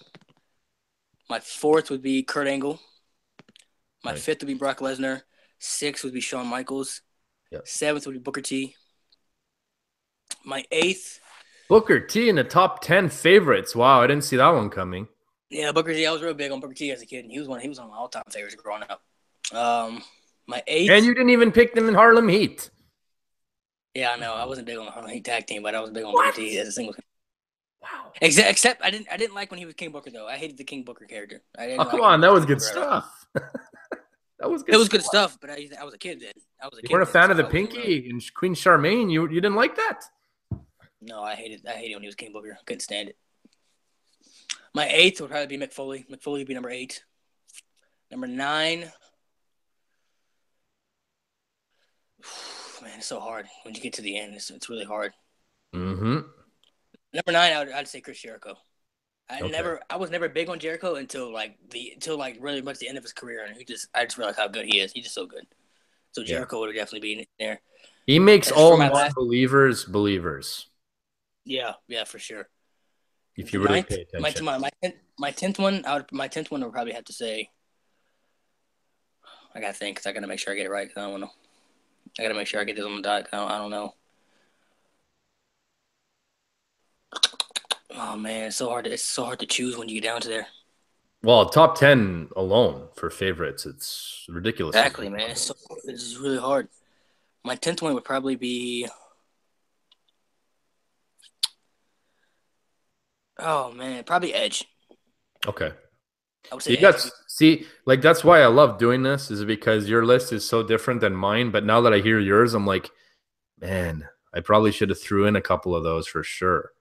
My fourth would be Kurt Angle. My fifth would be Brock Lesnar. Sixth would be Shawn Michaels. Yep. Seventh would be Booker T. My eighth. Booker T in the top 10 favorites. Wow, I didn't see that one coming. Yeah, Booker T. I was real big on Booker T as a kid, and he was one of my all-time favorites growing up. My eighth. And you didn't even pick them in Harlem Heat. Yeah, I know. I wasn't big on the Harlem Heat tag team, but I was big on Booker T as a single. Wow. Except I didn't like when he was King Booker though. I hated the King Booker character. Come on, that was good stuff. That was good. It was good stuff, but I was a kid then. You weren't a fan of the Pinky and Queen Charmaine. You didn't like that. No, I hated when he was King Booker. I couldn't stand it. My eighth would probably be Mick Foley. Mick Foley would be number 8. Number 9. Man, it's so hard. When you get to the end, it's really hard. Mm-hmm. Number 9, I'd say Chris Jericho. I was never big on Jericho until really much the end of his career, and I just realized how good he is. He's just so good. So Jericho would definitely be in there. He makes all non-believers believers. Yeah, for sure. If you really pay attention. My 10th one, I would probably have to say. I gotta think because I gotta make sure I get it right. Cause I don't know. I gotta make sure I get this on the dot. I don't know. Oh man, it's so hard to choose when you get down to there. Well, top 10 alone for favorites, it's ridiculous. Exactly, man. It's really hard. My 10th one would probably be. Oh man, probably Edge. Okay. I would say Edge. That's why I love doing this, is because your list is so different than mine. But now that I hear yours, I'm like, man, I probably should have threw in a couple of those for sure.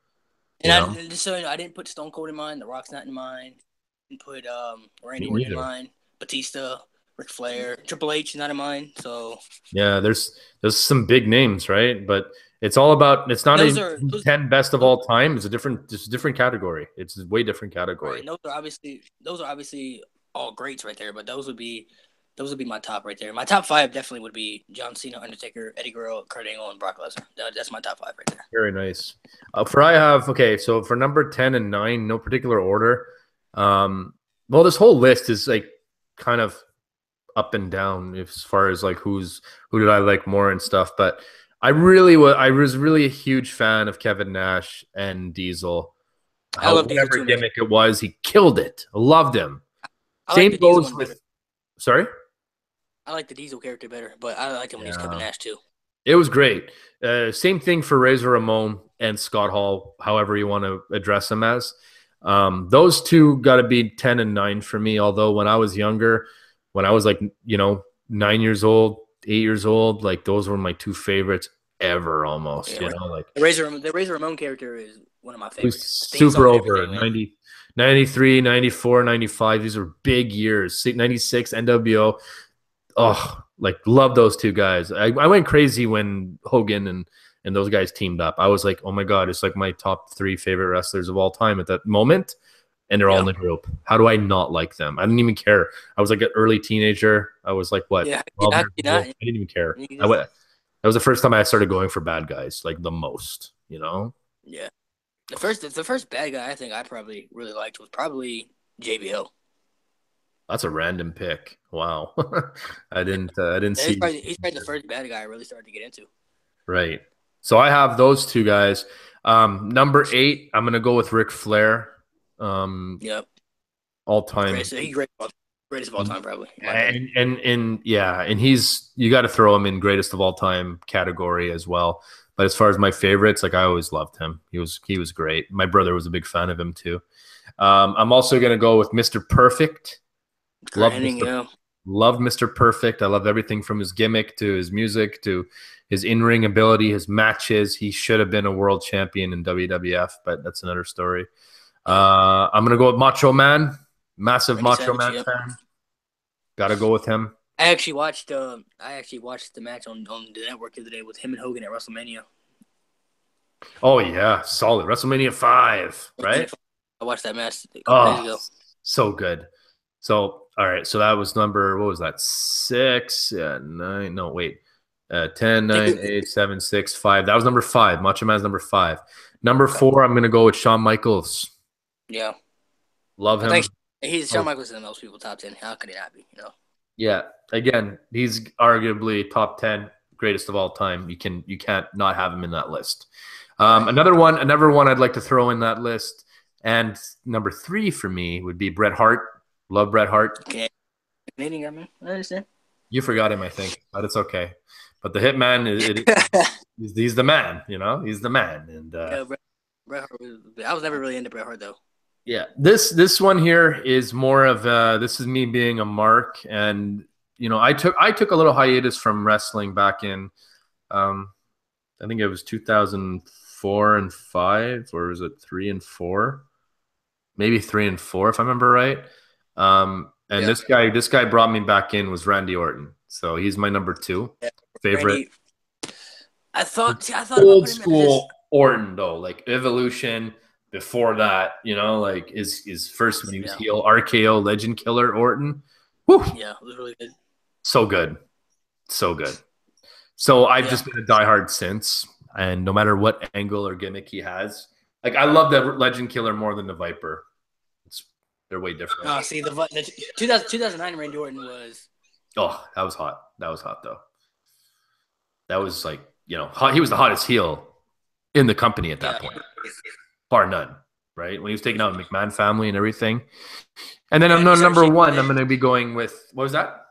And I didn't put Stone Cold in mine. The Rock's not in mine. Didn't put Randy Orton in mine. Batista, Ric Flair, Triple H not in mine. So yeah, there's some big names, right? But it's all about. It's not a 10 best of all time. It's a different category. It's a way different category. Right. Those are obviously all greats right there. But those would be my top right there. My top 5 definitely would be John Cena, Undertaker, Eddie Guerrero, Kurt Angle, and Brock Lesnar. That's my top 5 right there. Very nice. So for number 10 and 9, no particular order. Well, this whole list is like kind of up and down as far as like who did I like more and stuff. But I was really a huge fan of Kevin Nash and Diesel. I love Diesel whatever too, gimmick it was, he killed it. I loved him. Same goes with Sorry? I like the Diesel character better, but I like him when he's Kevin Yeah. Nash too. It was great. Same thing for Razor Ramon and Scott Hall, however you want to address them as. Those two got to be 10 and 9 for me. Although when I was younger, when I was like, 9 years old, 8 years old, like those were my two favorites ever almost, Yeah, like the Razor Ramon character is one of my it was favorites. The theme super song and over everything, man. 90, 93, 94, 95. These are big years. 96 NWO. Oh, like love those two guys. I went crazy when Hogan and those guys teamed up. I was like, oh my god, it's like my top 3 favorite wrestlers of all time at that moment, and they're all in Yeah, the group. How do I not like them? I didn't even care. I was like an early teenager. I was like what, yeah, 12 how years could you old. not? I didn't even care. You I just- went. That was the first time I started going for bad guys, like the most. Yeah, the first bad guy I think I probably really liked was probably JBL. That's a random pick. Wow. I didn't He's see. probably the first bad guy I really started to get into. Right. So I have those two guys. Number 8, I'm gonna go with Ric Flair. Yep, All time. greatest of all time, probably in my opinion. And yeah, and you got to throw him in greatest of all time category as well. But as far as my favorites, like I always loved him. He was great. My brother was a big fan of him too. I'm also gonna go with Mr. Perfect. Kurt Love Hennig, Mr. yeah, Love Mr. Perfect. I love everything from his gimmick to his music to his in-ring ability, his matches. He should have been a world champion in WWF, but that's another story. yeah. I'm gonna go with Macho Man. Massive Randy Macho Savage, Man yep. fan. Got to go with him. I actually watched the match on the network the other day with him and Hogan at WrestleMania. Oh yeah, solid. WrestleMania 5, right? I watched that match a couple days Oh, ago. so good. So all right, so that was number, what was that? 6, 9. No, wait. 10, I think 9, 8, 7, 6, 5. That was number 5. Macho Man's number 5. Number okay. 4, I'm gonna go with Shawn Michaels. Yeah, Love I think him. Shawn Oh, Michaels is in most people top 10. How could he not be? yeah. Again, he's arguably top 10 greatest of all time. You can't not have him in that list. Right. Another one I'd like to throw in that list, and number 3 for me would be Bret Hart. Love Bret Hart. Okay. Canadian guy, man. I understand. You forgot him, I think, but it's okay. But the Hitman, he's the man. He's the man. And Yeah, Bret Hart I was never really into Bret Hart though. yeah, this one here is more of this is me being a mark, and I took a little hiatus from wrestling back in um, I think it was 2004 and 5, or was it 3 and 4? Maybe 3 and 4 if I remember right. And Yeah. this guy brought me back in was Randy Orton. So he's my number 2 Yeah. favorite. Randy. I thought about Old putting him as this. school Orton though, like Evolution. Before that, like his first when he was Yeah. heel, RKO Legend Killer Orton. Woo! Yeah, it was really good. So good, so good. So I've Yeah. just been a diehard since, and no matter what angle or gimmick he has, like I love the Legend Killer more than the Viper. They're way different. See the 2009 Randy Orton was. Oh, that was hot. That was hot though. That was like hot. He was the hottest heel in the company at that Yeah. point, bar none. Right when he was taking out the McMahon family and everything. And then Yeah, I'm and he started number shaving 1. his I'm head. going to be going with, what was that?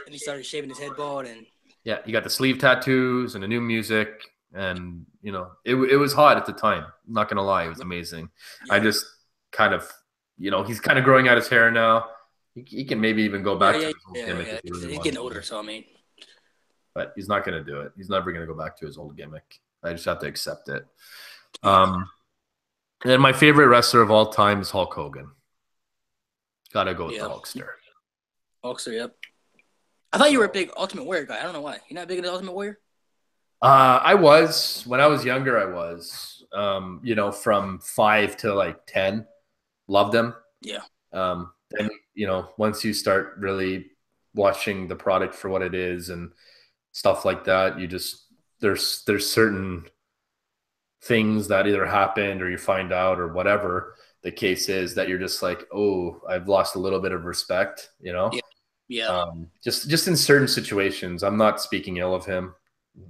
And he started shaving his head bald and Yeah, you got the sleeve tattoos and the new music, and it was hot at the time. I'm not gonna lie, it was amazing. I yeah. just kind of, he's kind of growing out his hair now. He can maybe even go back to his old gimmick if he really He's wanted getting to. older, so I mean. But he's not gonna do it. He's never gonna go back to his old gimmick. I just have to accept it. Yeah. And my favorite wrestler of all time is Hulk Hogan. Gotta go with the Yeah. Hulkster. Hulkster, yep. I thought you were a big Ultimate Warrior guy. I don't know why. You're not big into Ultimate Warrior? I was when I was younger. I was, from 5 to like 10, loved them. Yeah. Then once you start really watching the product for what it is and stuff like that, you just there's certain things that either happened or you find out or whatever the case is that you're just like, oh, I've lost a little bit of respect. Yeah. Yeah. Just in certain situations. I'm not speaking ill of him.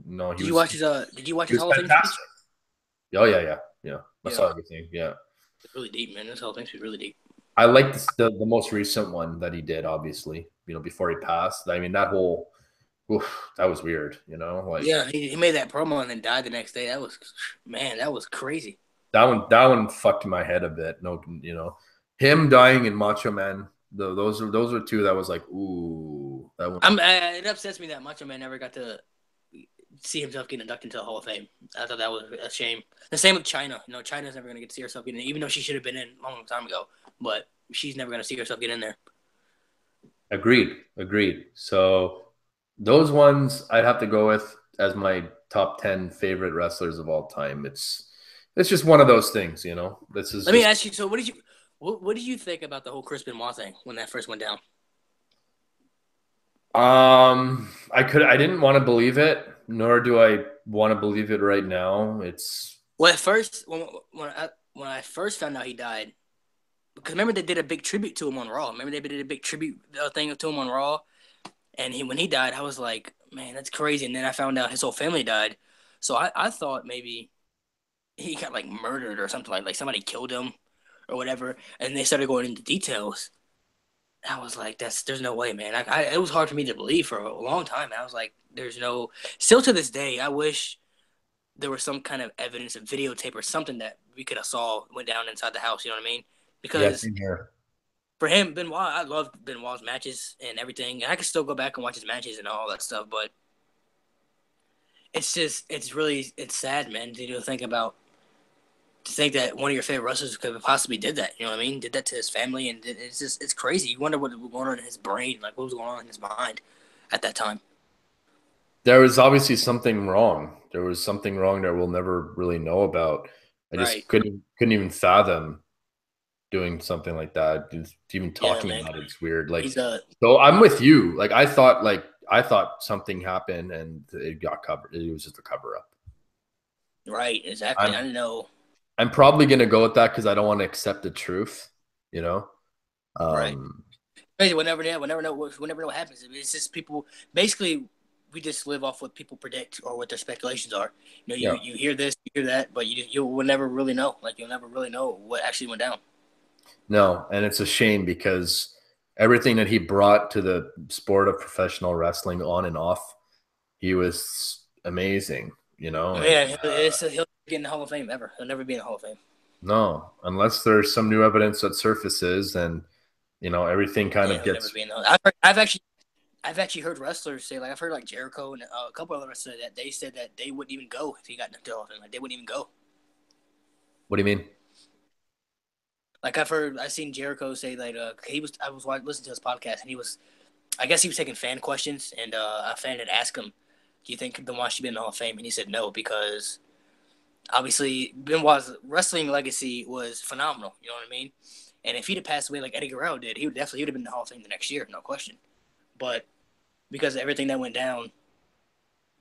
No, Did you watch his he was Hall of Fame speech? fantastic. Oh yeah. I Yeah. saw everything. Yeah. It's really deep, man. This whole thing was really deep. I like the most recent one that he did, obviously, before he passed. I mean, that whole, that was weird, like Yeah, he made that promo and then died the next day. That was, man, that was crazy. that one fucked my head a bit. No, him dying and Macho Man, those are two that was like, ooh, that one. It upsets me that Macho Man never got to see himself get inducted into the Hall of Fame. I thought that was a shame. The same with China. China's never going to get to see herself get in, even though she should have been in a long time ago. But she's never going to see herself get in there. Agreed. So those ones I'd have to go with as my top 10 favorite wrestlers of all time. It's just one of those things. This is Let me just ask you. So, what did you think about the whole Chris Benoit thing when that first went down? I didn't want to believe it, nor do I want to believe it right now. It's Well, at first, when I first found out he died, because remember they did a big tribute to him on Raw. Remember they did a big tribute thing to him on Raw, and when he died, I was like, man, that's crazy. And then I found out his whole family died, so I thought maybe he got like murdered or something, like somebody killed him or whatever. And they started going into details. I was like, there's no way, man. It was hard for me to believe for a long time. I was like, there's no. Still to this day, I wish there was some kind of evidence, a videotape or something that we could have saw went down inside the house. You know what I mean? yeah, Because same here. for him, Benoit, I love Benoit's matches and everything, and I can still go back and watch his matches and all that stuff. But it's sad, man. To think that one of your favorite wrestlers could have possibly did that. You know what I mean? Did that to his family, and it's crazy. You wonder what was going on in his brain, like what was going on in his mind at that time. There was obviously something wrong. There was something wrong that we'll never really know about. I Right? just couldn't even fathom doing something like that. Just even Yeah, talking man. about it, it's weird. Like, He's a so I'm with you. Like, I thought something happened and it got covered. It was just a cover up. right. Exactly. I I'm didn't know. I'm probably gonna go with that because I don't want to accept the truth. You know. Right. Um, Crazy. We'll never know what happens. It's just people. Basically, we just live off what people predict or what their speculations are. yeah. You hear this, you hear that, but you will never really know. Like you'll never really know what actually went down. No, and it's a shame because everything that he brought to the sport of professional wrestling on and off, he was amazing. And Man, he'll get in the Hall of Fame ever. He'll never be in the Hall of Fame. no, unless there's some new evidence that surfaces, and everything kind Yeah, of he'll never gets. be in the. I've actually heard wrestlers say, like I've heard like Jericho and a couple other wrestlers that they said that they wouldn't even go if he got knocked off, and like they wouldn't even go. What do you mean? Like I've seen Jericho say like I was listening to his podcast and I guess he was taking fan questions and a fan had asked him, "Do you think Benoit should be in the Hall of Fame?" And he said no because obviously Benoit's wrestling legacy was phenomenal. You know what I mean? And if he'd have passed away like Eddie Guerrero did, he would have been in the Hall of Fame the next year, no question. But because of everything that went down,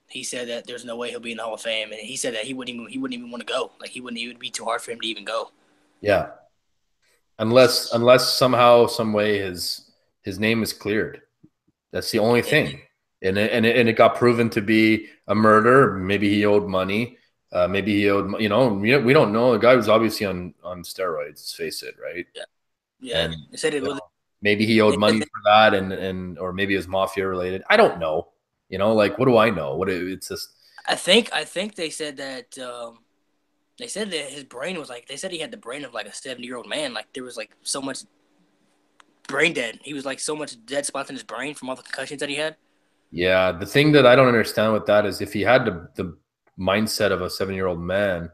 he said that there's no way he'll be in the Hall of Fame, and he said that he wouldn't even want to go. Like it would be too hard for him to even go. Yeah, unless somehow, some way, his name is cleared. That's the only And thing, and it got proven to be a murder. Maybe he owed money. Maybe he owed. We don't know. The guy was obviously on steroids. Let's face it, right? yeah, yeah, And they said it was. maybe he owed They said money for that, and or maybe it was mafia related. I don't know. Like, what do I know? It's just. I think they said that his brain was like they said he had the brain of like a 70-year-old man. Like there was like so much brain dead. He was like so much dead spots in his brain from all the concussions that he had. Yeah, the thing that I don't understand with that is if he had the mindset of a 7-year-old man,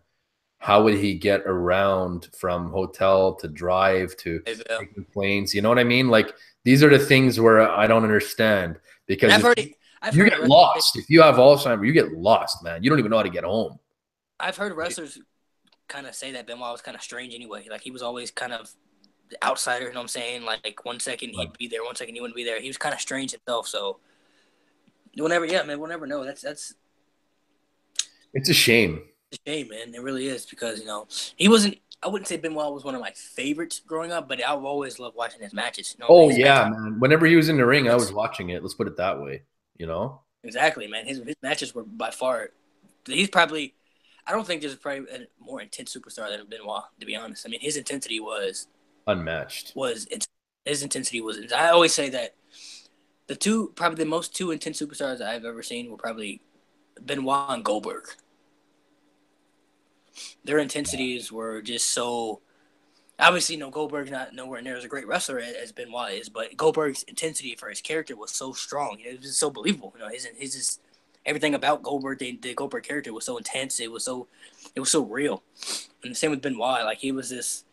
how would he get around from hotel to drive to Yeah. taking planes? You know what I mean? Like, these are the things where I don't understand, And because I've you heard get lost. If you have Alzheimer's, you get lost, man. You don't even know how to get home. I've heard wrestlers kind of say that Benoit was kind of strange anyway. Like he was always kind of the outsider. You know what I'm saying? Like 1 second Like, he'd be there, 1 second he wouldn't be there. He was kind of strange himself. So we'll never know. That's it's a shame. a shame, man. It really is because he wasn't. I wouldn't say Benoit was one of my favorites growing up, but I've always loved watching his matches. Oh His matches. yeah, man. Whenever he was in the ring, I was watching it. Let's put it that way. You know? Exactly, man. His matches were by far. He's probably. I don't think there's probably a more intense superstar than Benoit. To be honest, I mean his intensity was. unmatched. Was his intensity was. I always say that probably the most two intense superstars I've ever seen were probably Benoit and Goldberg. Their intensities were just so. Obviously, Goldberg's not nowhere near as a great wrestler as Benoit is, but Goldberg's intensity for his character was so strong. It was just so believable. His just everything about Goldberg, the Goldberg character was so intense. It was so real. And the same with Benoit. Like he was this.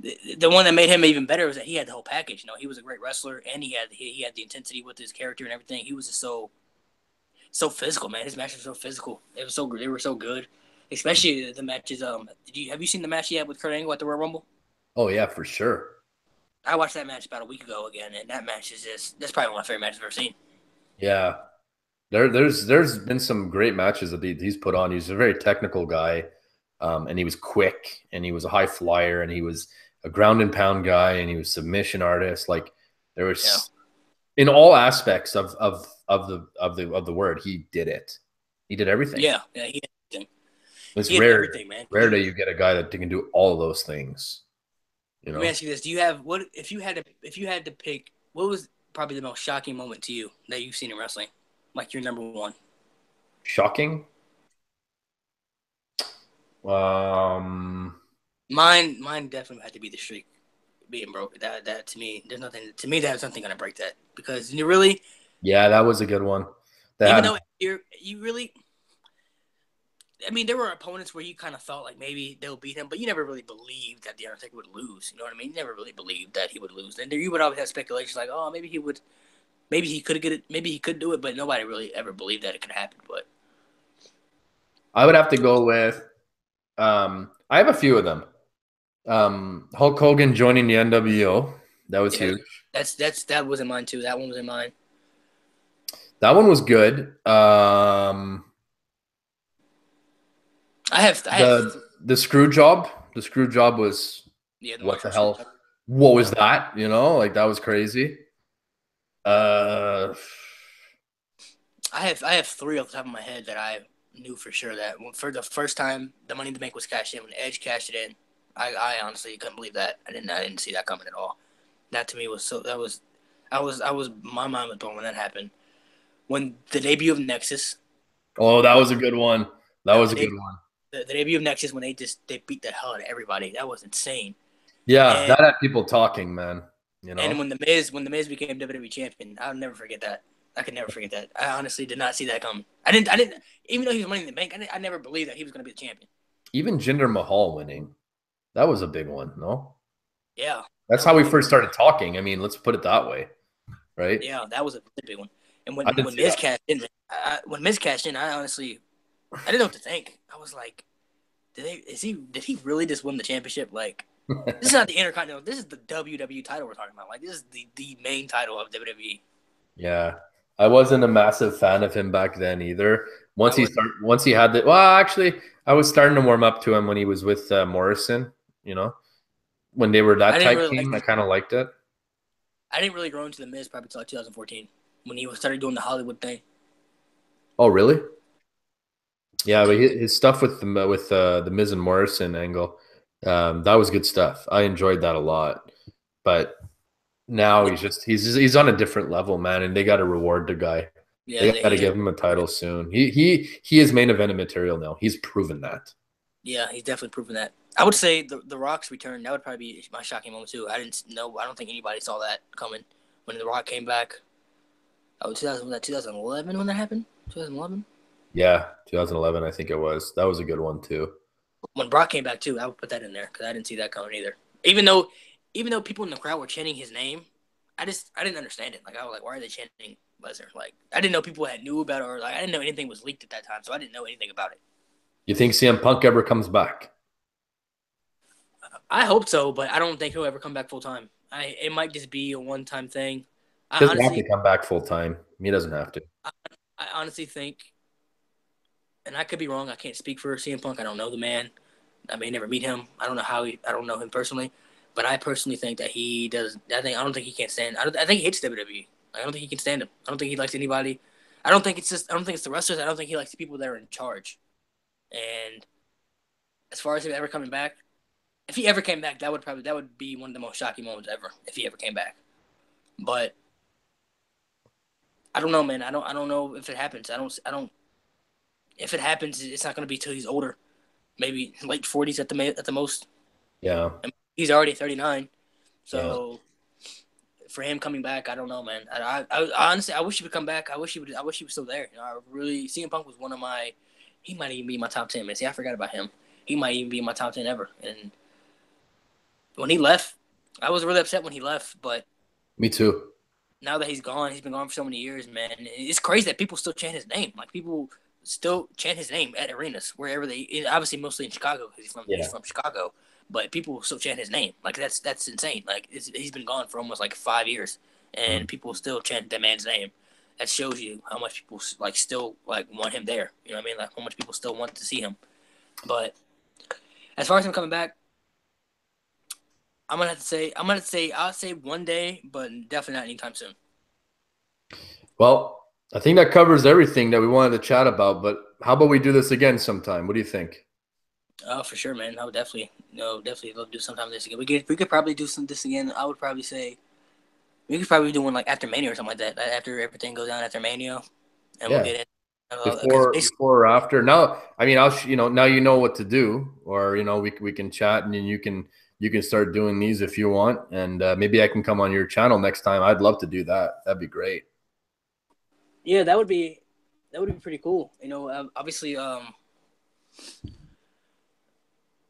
The one that made him even better was that he had the whole package. He was a great wrestler, and he had the intensity with his character and everything. He was just so physical, man. His matches were so physical. They were so good, especially the matches. Have you seen the match he had with Kurt Angle at the Royal Rumble? Oh yeah, for sure. I watched that match about a week ago again, and that match is that's probably one of my favorite matches I've ever seen. Yeah, there's been some great matches that he's put on. He's a very technical guy, and he was quick, and he was a high flyer, and he was a ground and pound guy, and he was submission artist. Like there was in all aspects of the word, he did it. He did everything. Yeah, he did everything. It's rare, man. Rare that you get a guy that can do all of those things. Let me ask you this: do you have if you had to pick? What was probably the most shocking moment to you that you've seen in wrestling? Like your number one. Shocking. Mine definitely had to be the streak being broke. That to me, there's nothing gonna break that because you really. Yeah, that was a good one. Even though you really. I mean, there were opponents where you kind of felt like maybe they'll beat him, but you never really believed that the Undertaker would lose. You know what I mean? You never really believed that he would lose. And you would always have speculations like, oh, maybe he would, maybe he could get it, maybe he could do it, but nobody really ever believed that it could happen. But I would have to go with. I have a few of them. Hulk Hogan joining the NWO. That was huge. That was in mine too. That one was in mine. That one was good. I have the screw job. The screw job was what the hell? What was that? Like that was crazy. I have three off the top of my head that I knew for sure that for the first time the Money in the Bank was cashed in when Edge cashed it in. I honestly couldn't believe that. I didn't see that coming at all. That to me was my mind was blown when that happened. When the debut of Nexus. Oh, that was a good one. That was a good one. The debut of Nexus when they beat the hell out of everybody. That was insane. Yeah, that had people talking, man. And when the Miz became WWE champion, I'll never forget that. I could never forget that. I honestly did not see that coming. I didn't even though he was Money in the Bank, I never believed that he was going to be the champion. Even Jinder Mahal winning. That was a big one, no? Yeah. That's how we first started talking. I mean, let's put it that way. Right? Yeah, that was a big one. And when Miz cashed in, I honestly I didn't know what to think. I was like, did he really just win the championship? Like, this is not the Intercontinental. This is the WWE title we're talking about. Like, this is the main title of WWE. Yeah, I wasn't a massive fan of him back then either. Once he had the actually, I was starting to warm up to him when he was with Morrison. When they were that type team, I kind of liked it. I didn't really grow into the Miz probably until 2014 when he started doing the Hollywood thing. Oh, really? Yeah, but his stuff with the Miz and Morrison angle, that was good stuff. I enjoyed that a lot. But now he's on a different level, man, and they got to reward the guy. Yeah, they got to give him a title soon. He is main event material now. He's proven that. Yeah, he's definitely proven that. I would say the Rock's return, that would probably be my shocking moment too. I don't think anybody saw that coming when the Rock came back. Was that 2011 when that happened? 2011. Yeah, 2011, I think it was. That was a good one too. When Brock came back too, I would put that in there because I didn't see that coming either. Even though people in the crowd were chanting his name, I didn't understand it. Like I was like, why are they chanting Lesnar? Like I didn't know people had knew about it, or like I didn't know anything was leaked at that time, so I didn't know anything about it. You think CM Punk ever comes back? I hope so, but I don't think he'll ever come back full time. It might just be a one-time thing. He doesn't have to come back full time. He doesn't have to. I honestly think, and I could be wrong. I can't speak for CM Punk. I don't know the man. I may never meet him. I don't know I don't know him personally, but I personally think that he does. I don't think he can't stand. I think he hates WWE. I don't think he can stand him. I don't think he likes anybody. I don't think it's the wrestlers. I don't think he likes the people that are in charge. And as far as him ever coming back, If he ever came back, that would be one of the most shocking moments ever if he ever came back. But I don't know, man. I don't know if it happens. I don't. If it happens, it's not going to be till he's older, maybe late 40s at the most. Yeah. I mean, he's already 39, Yeah. so for him coming back, I don't know, man. I honestly, I wish he would come back. I wish he was still there. You know, I really CM Punk was one of my. He might even be in my top 10. Man, see, I forgot about him. He might even be in my top 10 ever. And when he left, I was really upset when he left. But Me too. now that he's gone, he's been gone for so many years, man. It's crazy that people still chant his name. Like people still chant his name at arenas wherever they. Obviously, mostly in Chicago because he's from Chicago. But people still chant his name. Like that's insane. Like he's been gone for almost like 5 years, and people still chant that man's name. That shows you how much people like still like want him there. You know what I mean? Like how much people still want to see him. But as far as him coming back, I'll say one day, but definitely not anytime soon. Well, I think that covers everything that we wanted to chat about, but how about we do this again sometime? What do you think? Oh, for sure, man. I would definitely love to do sometime this again. We could probably do this again. I would probably say we could probably do one like after Mania or something like that. After everything goes down after Mania, and we'll Yeah. get in. Before or after. Now, I mean, now you know what to do, or we can chat, and then you can start doing these if you want, and maybe I can come on your channel next time. I'd love to do that. That'd be great. Yeah, that would be pretty cool. You know, obviously,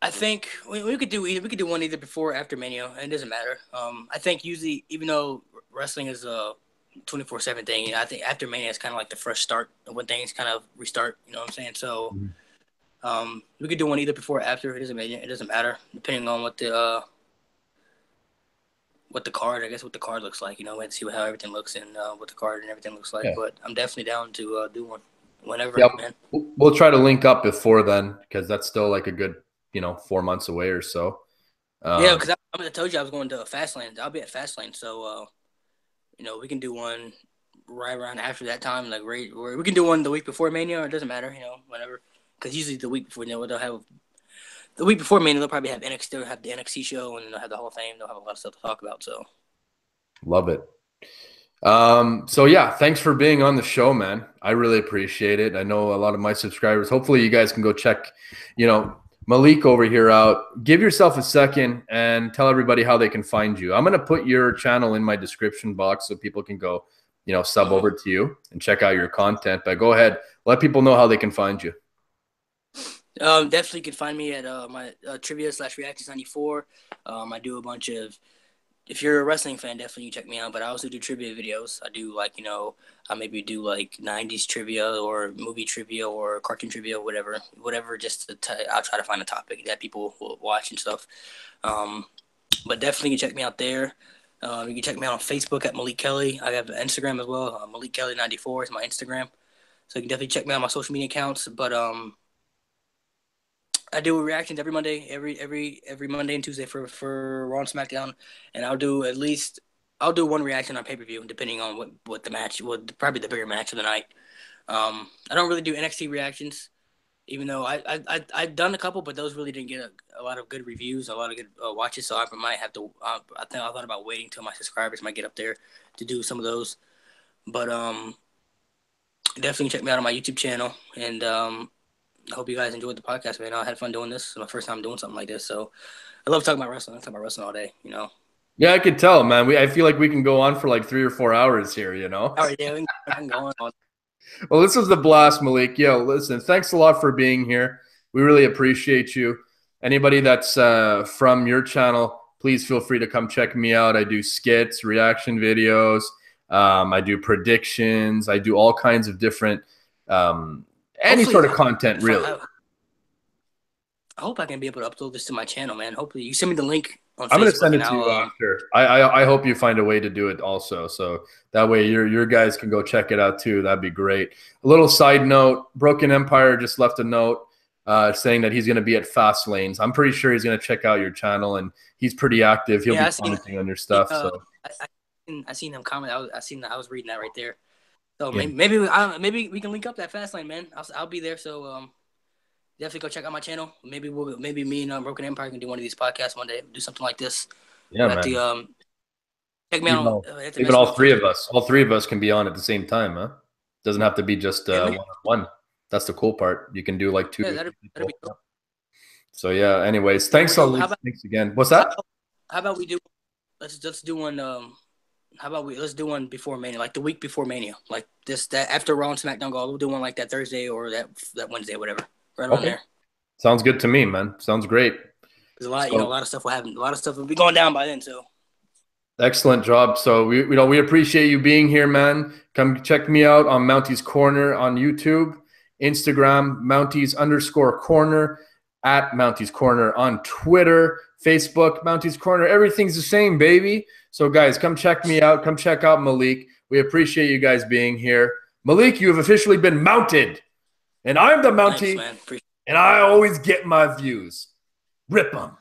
I think we could do one either before or after Mania. It doesn't matter. I think usually, even though wrestling is a 24/7 thing, I think after Mania is kind of like the fresh start when things kind of restart. You know what I'm saying? So, we could do one either before or after. It doesn't matter depending on what the card. I guess what the card looks like. You know, and see how everything looks and what the card and everything looks like. Yeah. But I'm definitely down to do one whenever, Yep. man. We'll try to link up before then, because that's still like a good 4 months away or so. Yeah, because I told you I was going to Fastlane. I'll be at Fastlane, so we can do one right around after that time. Like we can do one the week before Mania, or it doesn't matter, whatever. Because usually the week before, they'll have the week before Mania, they'll probably have NXT. They'll have the NXT show, and they'll have the Hall of Fame. They'll have a lot of stuff to talk about. So love it. So yeah, thanks for being on the show, man. I really appreciate it. I know a lot of my subscribers. Hopefully you guys can go check, Malik over here out. Give yourself a second and tell everybody how they can find you. I'm going to put your channel in my description box so people can go, sub over to you and check out your content. But go ahead, let people know how they can find you. Definitely can find me at my trivia/reactions94. I do a bunch of. If you're a wrestling fan, definitely check me out. But I also do trivia videos. I do I maybe do like 90s trivia or movie trivia or cartoon trivia, whatever. Just I'll try to find a topic that people will watch and stuff. But definitely you can check me out there. You can check me out on Facebook at Malik Kelly. I have Instagram as well. Malik Kelly 94 is my Instagram. So you can definitely check me out on my social media accounts. But I do reactions every Monday, every Monday and Tuesday for Raw and SmackDown, and I'll do one reaction on pay-per-view depending on what the match, probably the bigger match of the night. I don't really do NXT reactions, even though I've done a couple, but those really didn't get a lot of good reviews, a lot of good watches. So I might have to. I thought about waiting till my subscribers might get up there to do some of those, but definitely check me out on my YouTube channel and. I hope you guys enjoyed the podcast, man. I had fun doing this. It's my first time doing something like this, so I love talking about wrestling. I talk about wrestling all day, Yeah, I could tell, man. I feel like we can go on for like 3 or 4 hours here, All right, yeah, we can go on. Well, this was the blast, Malik. Yo, listen, thanks a lot for being here. We really appreciate you. Anybody that's from your channel, please feel free to come check me out. I do skits, reaction videos. I do predictions. I do all kinds of different any sort of content, really. I hope I can be able to upload this to my channel, man. Hopefully, you send me the link on Facebook. I'm going to send it to you after. I hope you find a way to do it also. So that way your guys can go check it out too. That'd be great. A little side note, Broken Empire just left a note saying that he's going to be at Fast Lanes. I'm pretty sure he's going to check out your channel, and he's pretty active. He'll be commenting on your stuff. So I seen him comment. I was reading that right there. So maybe we can link up that Fast Lane, man. I'll be there. So definitely go check out my channel. Maybe me and Broken Empire can do one of these podcasts one day. Do something like this. Yeah, At man. the check me out. Even all three of us. All three of us can be on at the same time, huh? Doesn't have to be just one-on-one. That's the cool part. You can do like two. Yeah, that'd be cool. So yeah. Anyways, thanks thanks again. What's that? How about we do? Let's do one. How about let's do one before Mania, like the week before Mania, like that after Raw and SmackDown go. We'll do one like that Thursday or that Wednesday, whatever. Right on there. Sounds good to me, man. Sounds great. There's a lot of stuff will happen. A lot of stuff will be going down by then. So. Excellent job. So we appreciate you being here, man. Come check me out on Mounties Corner on YouTube, Instagram, Mounties_corner, at Mounties Corner on Twitter, Facebook, Mounties Corner. Everything's the same, baby. So guys, come check me out. Come check out Malik. We appreciate you guys being here. Malik, you have officially been mounted. And I'm the Mountie. Thanks, man. And I always get my views. Rip them.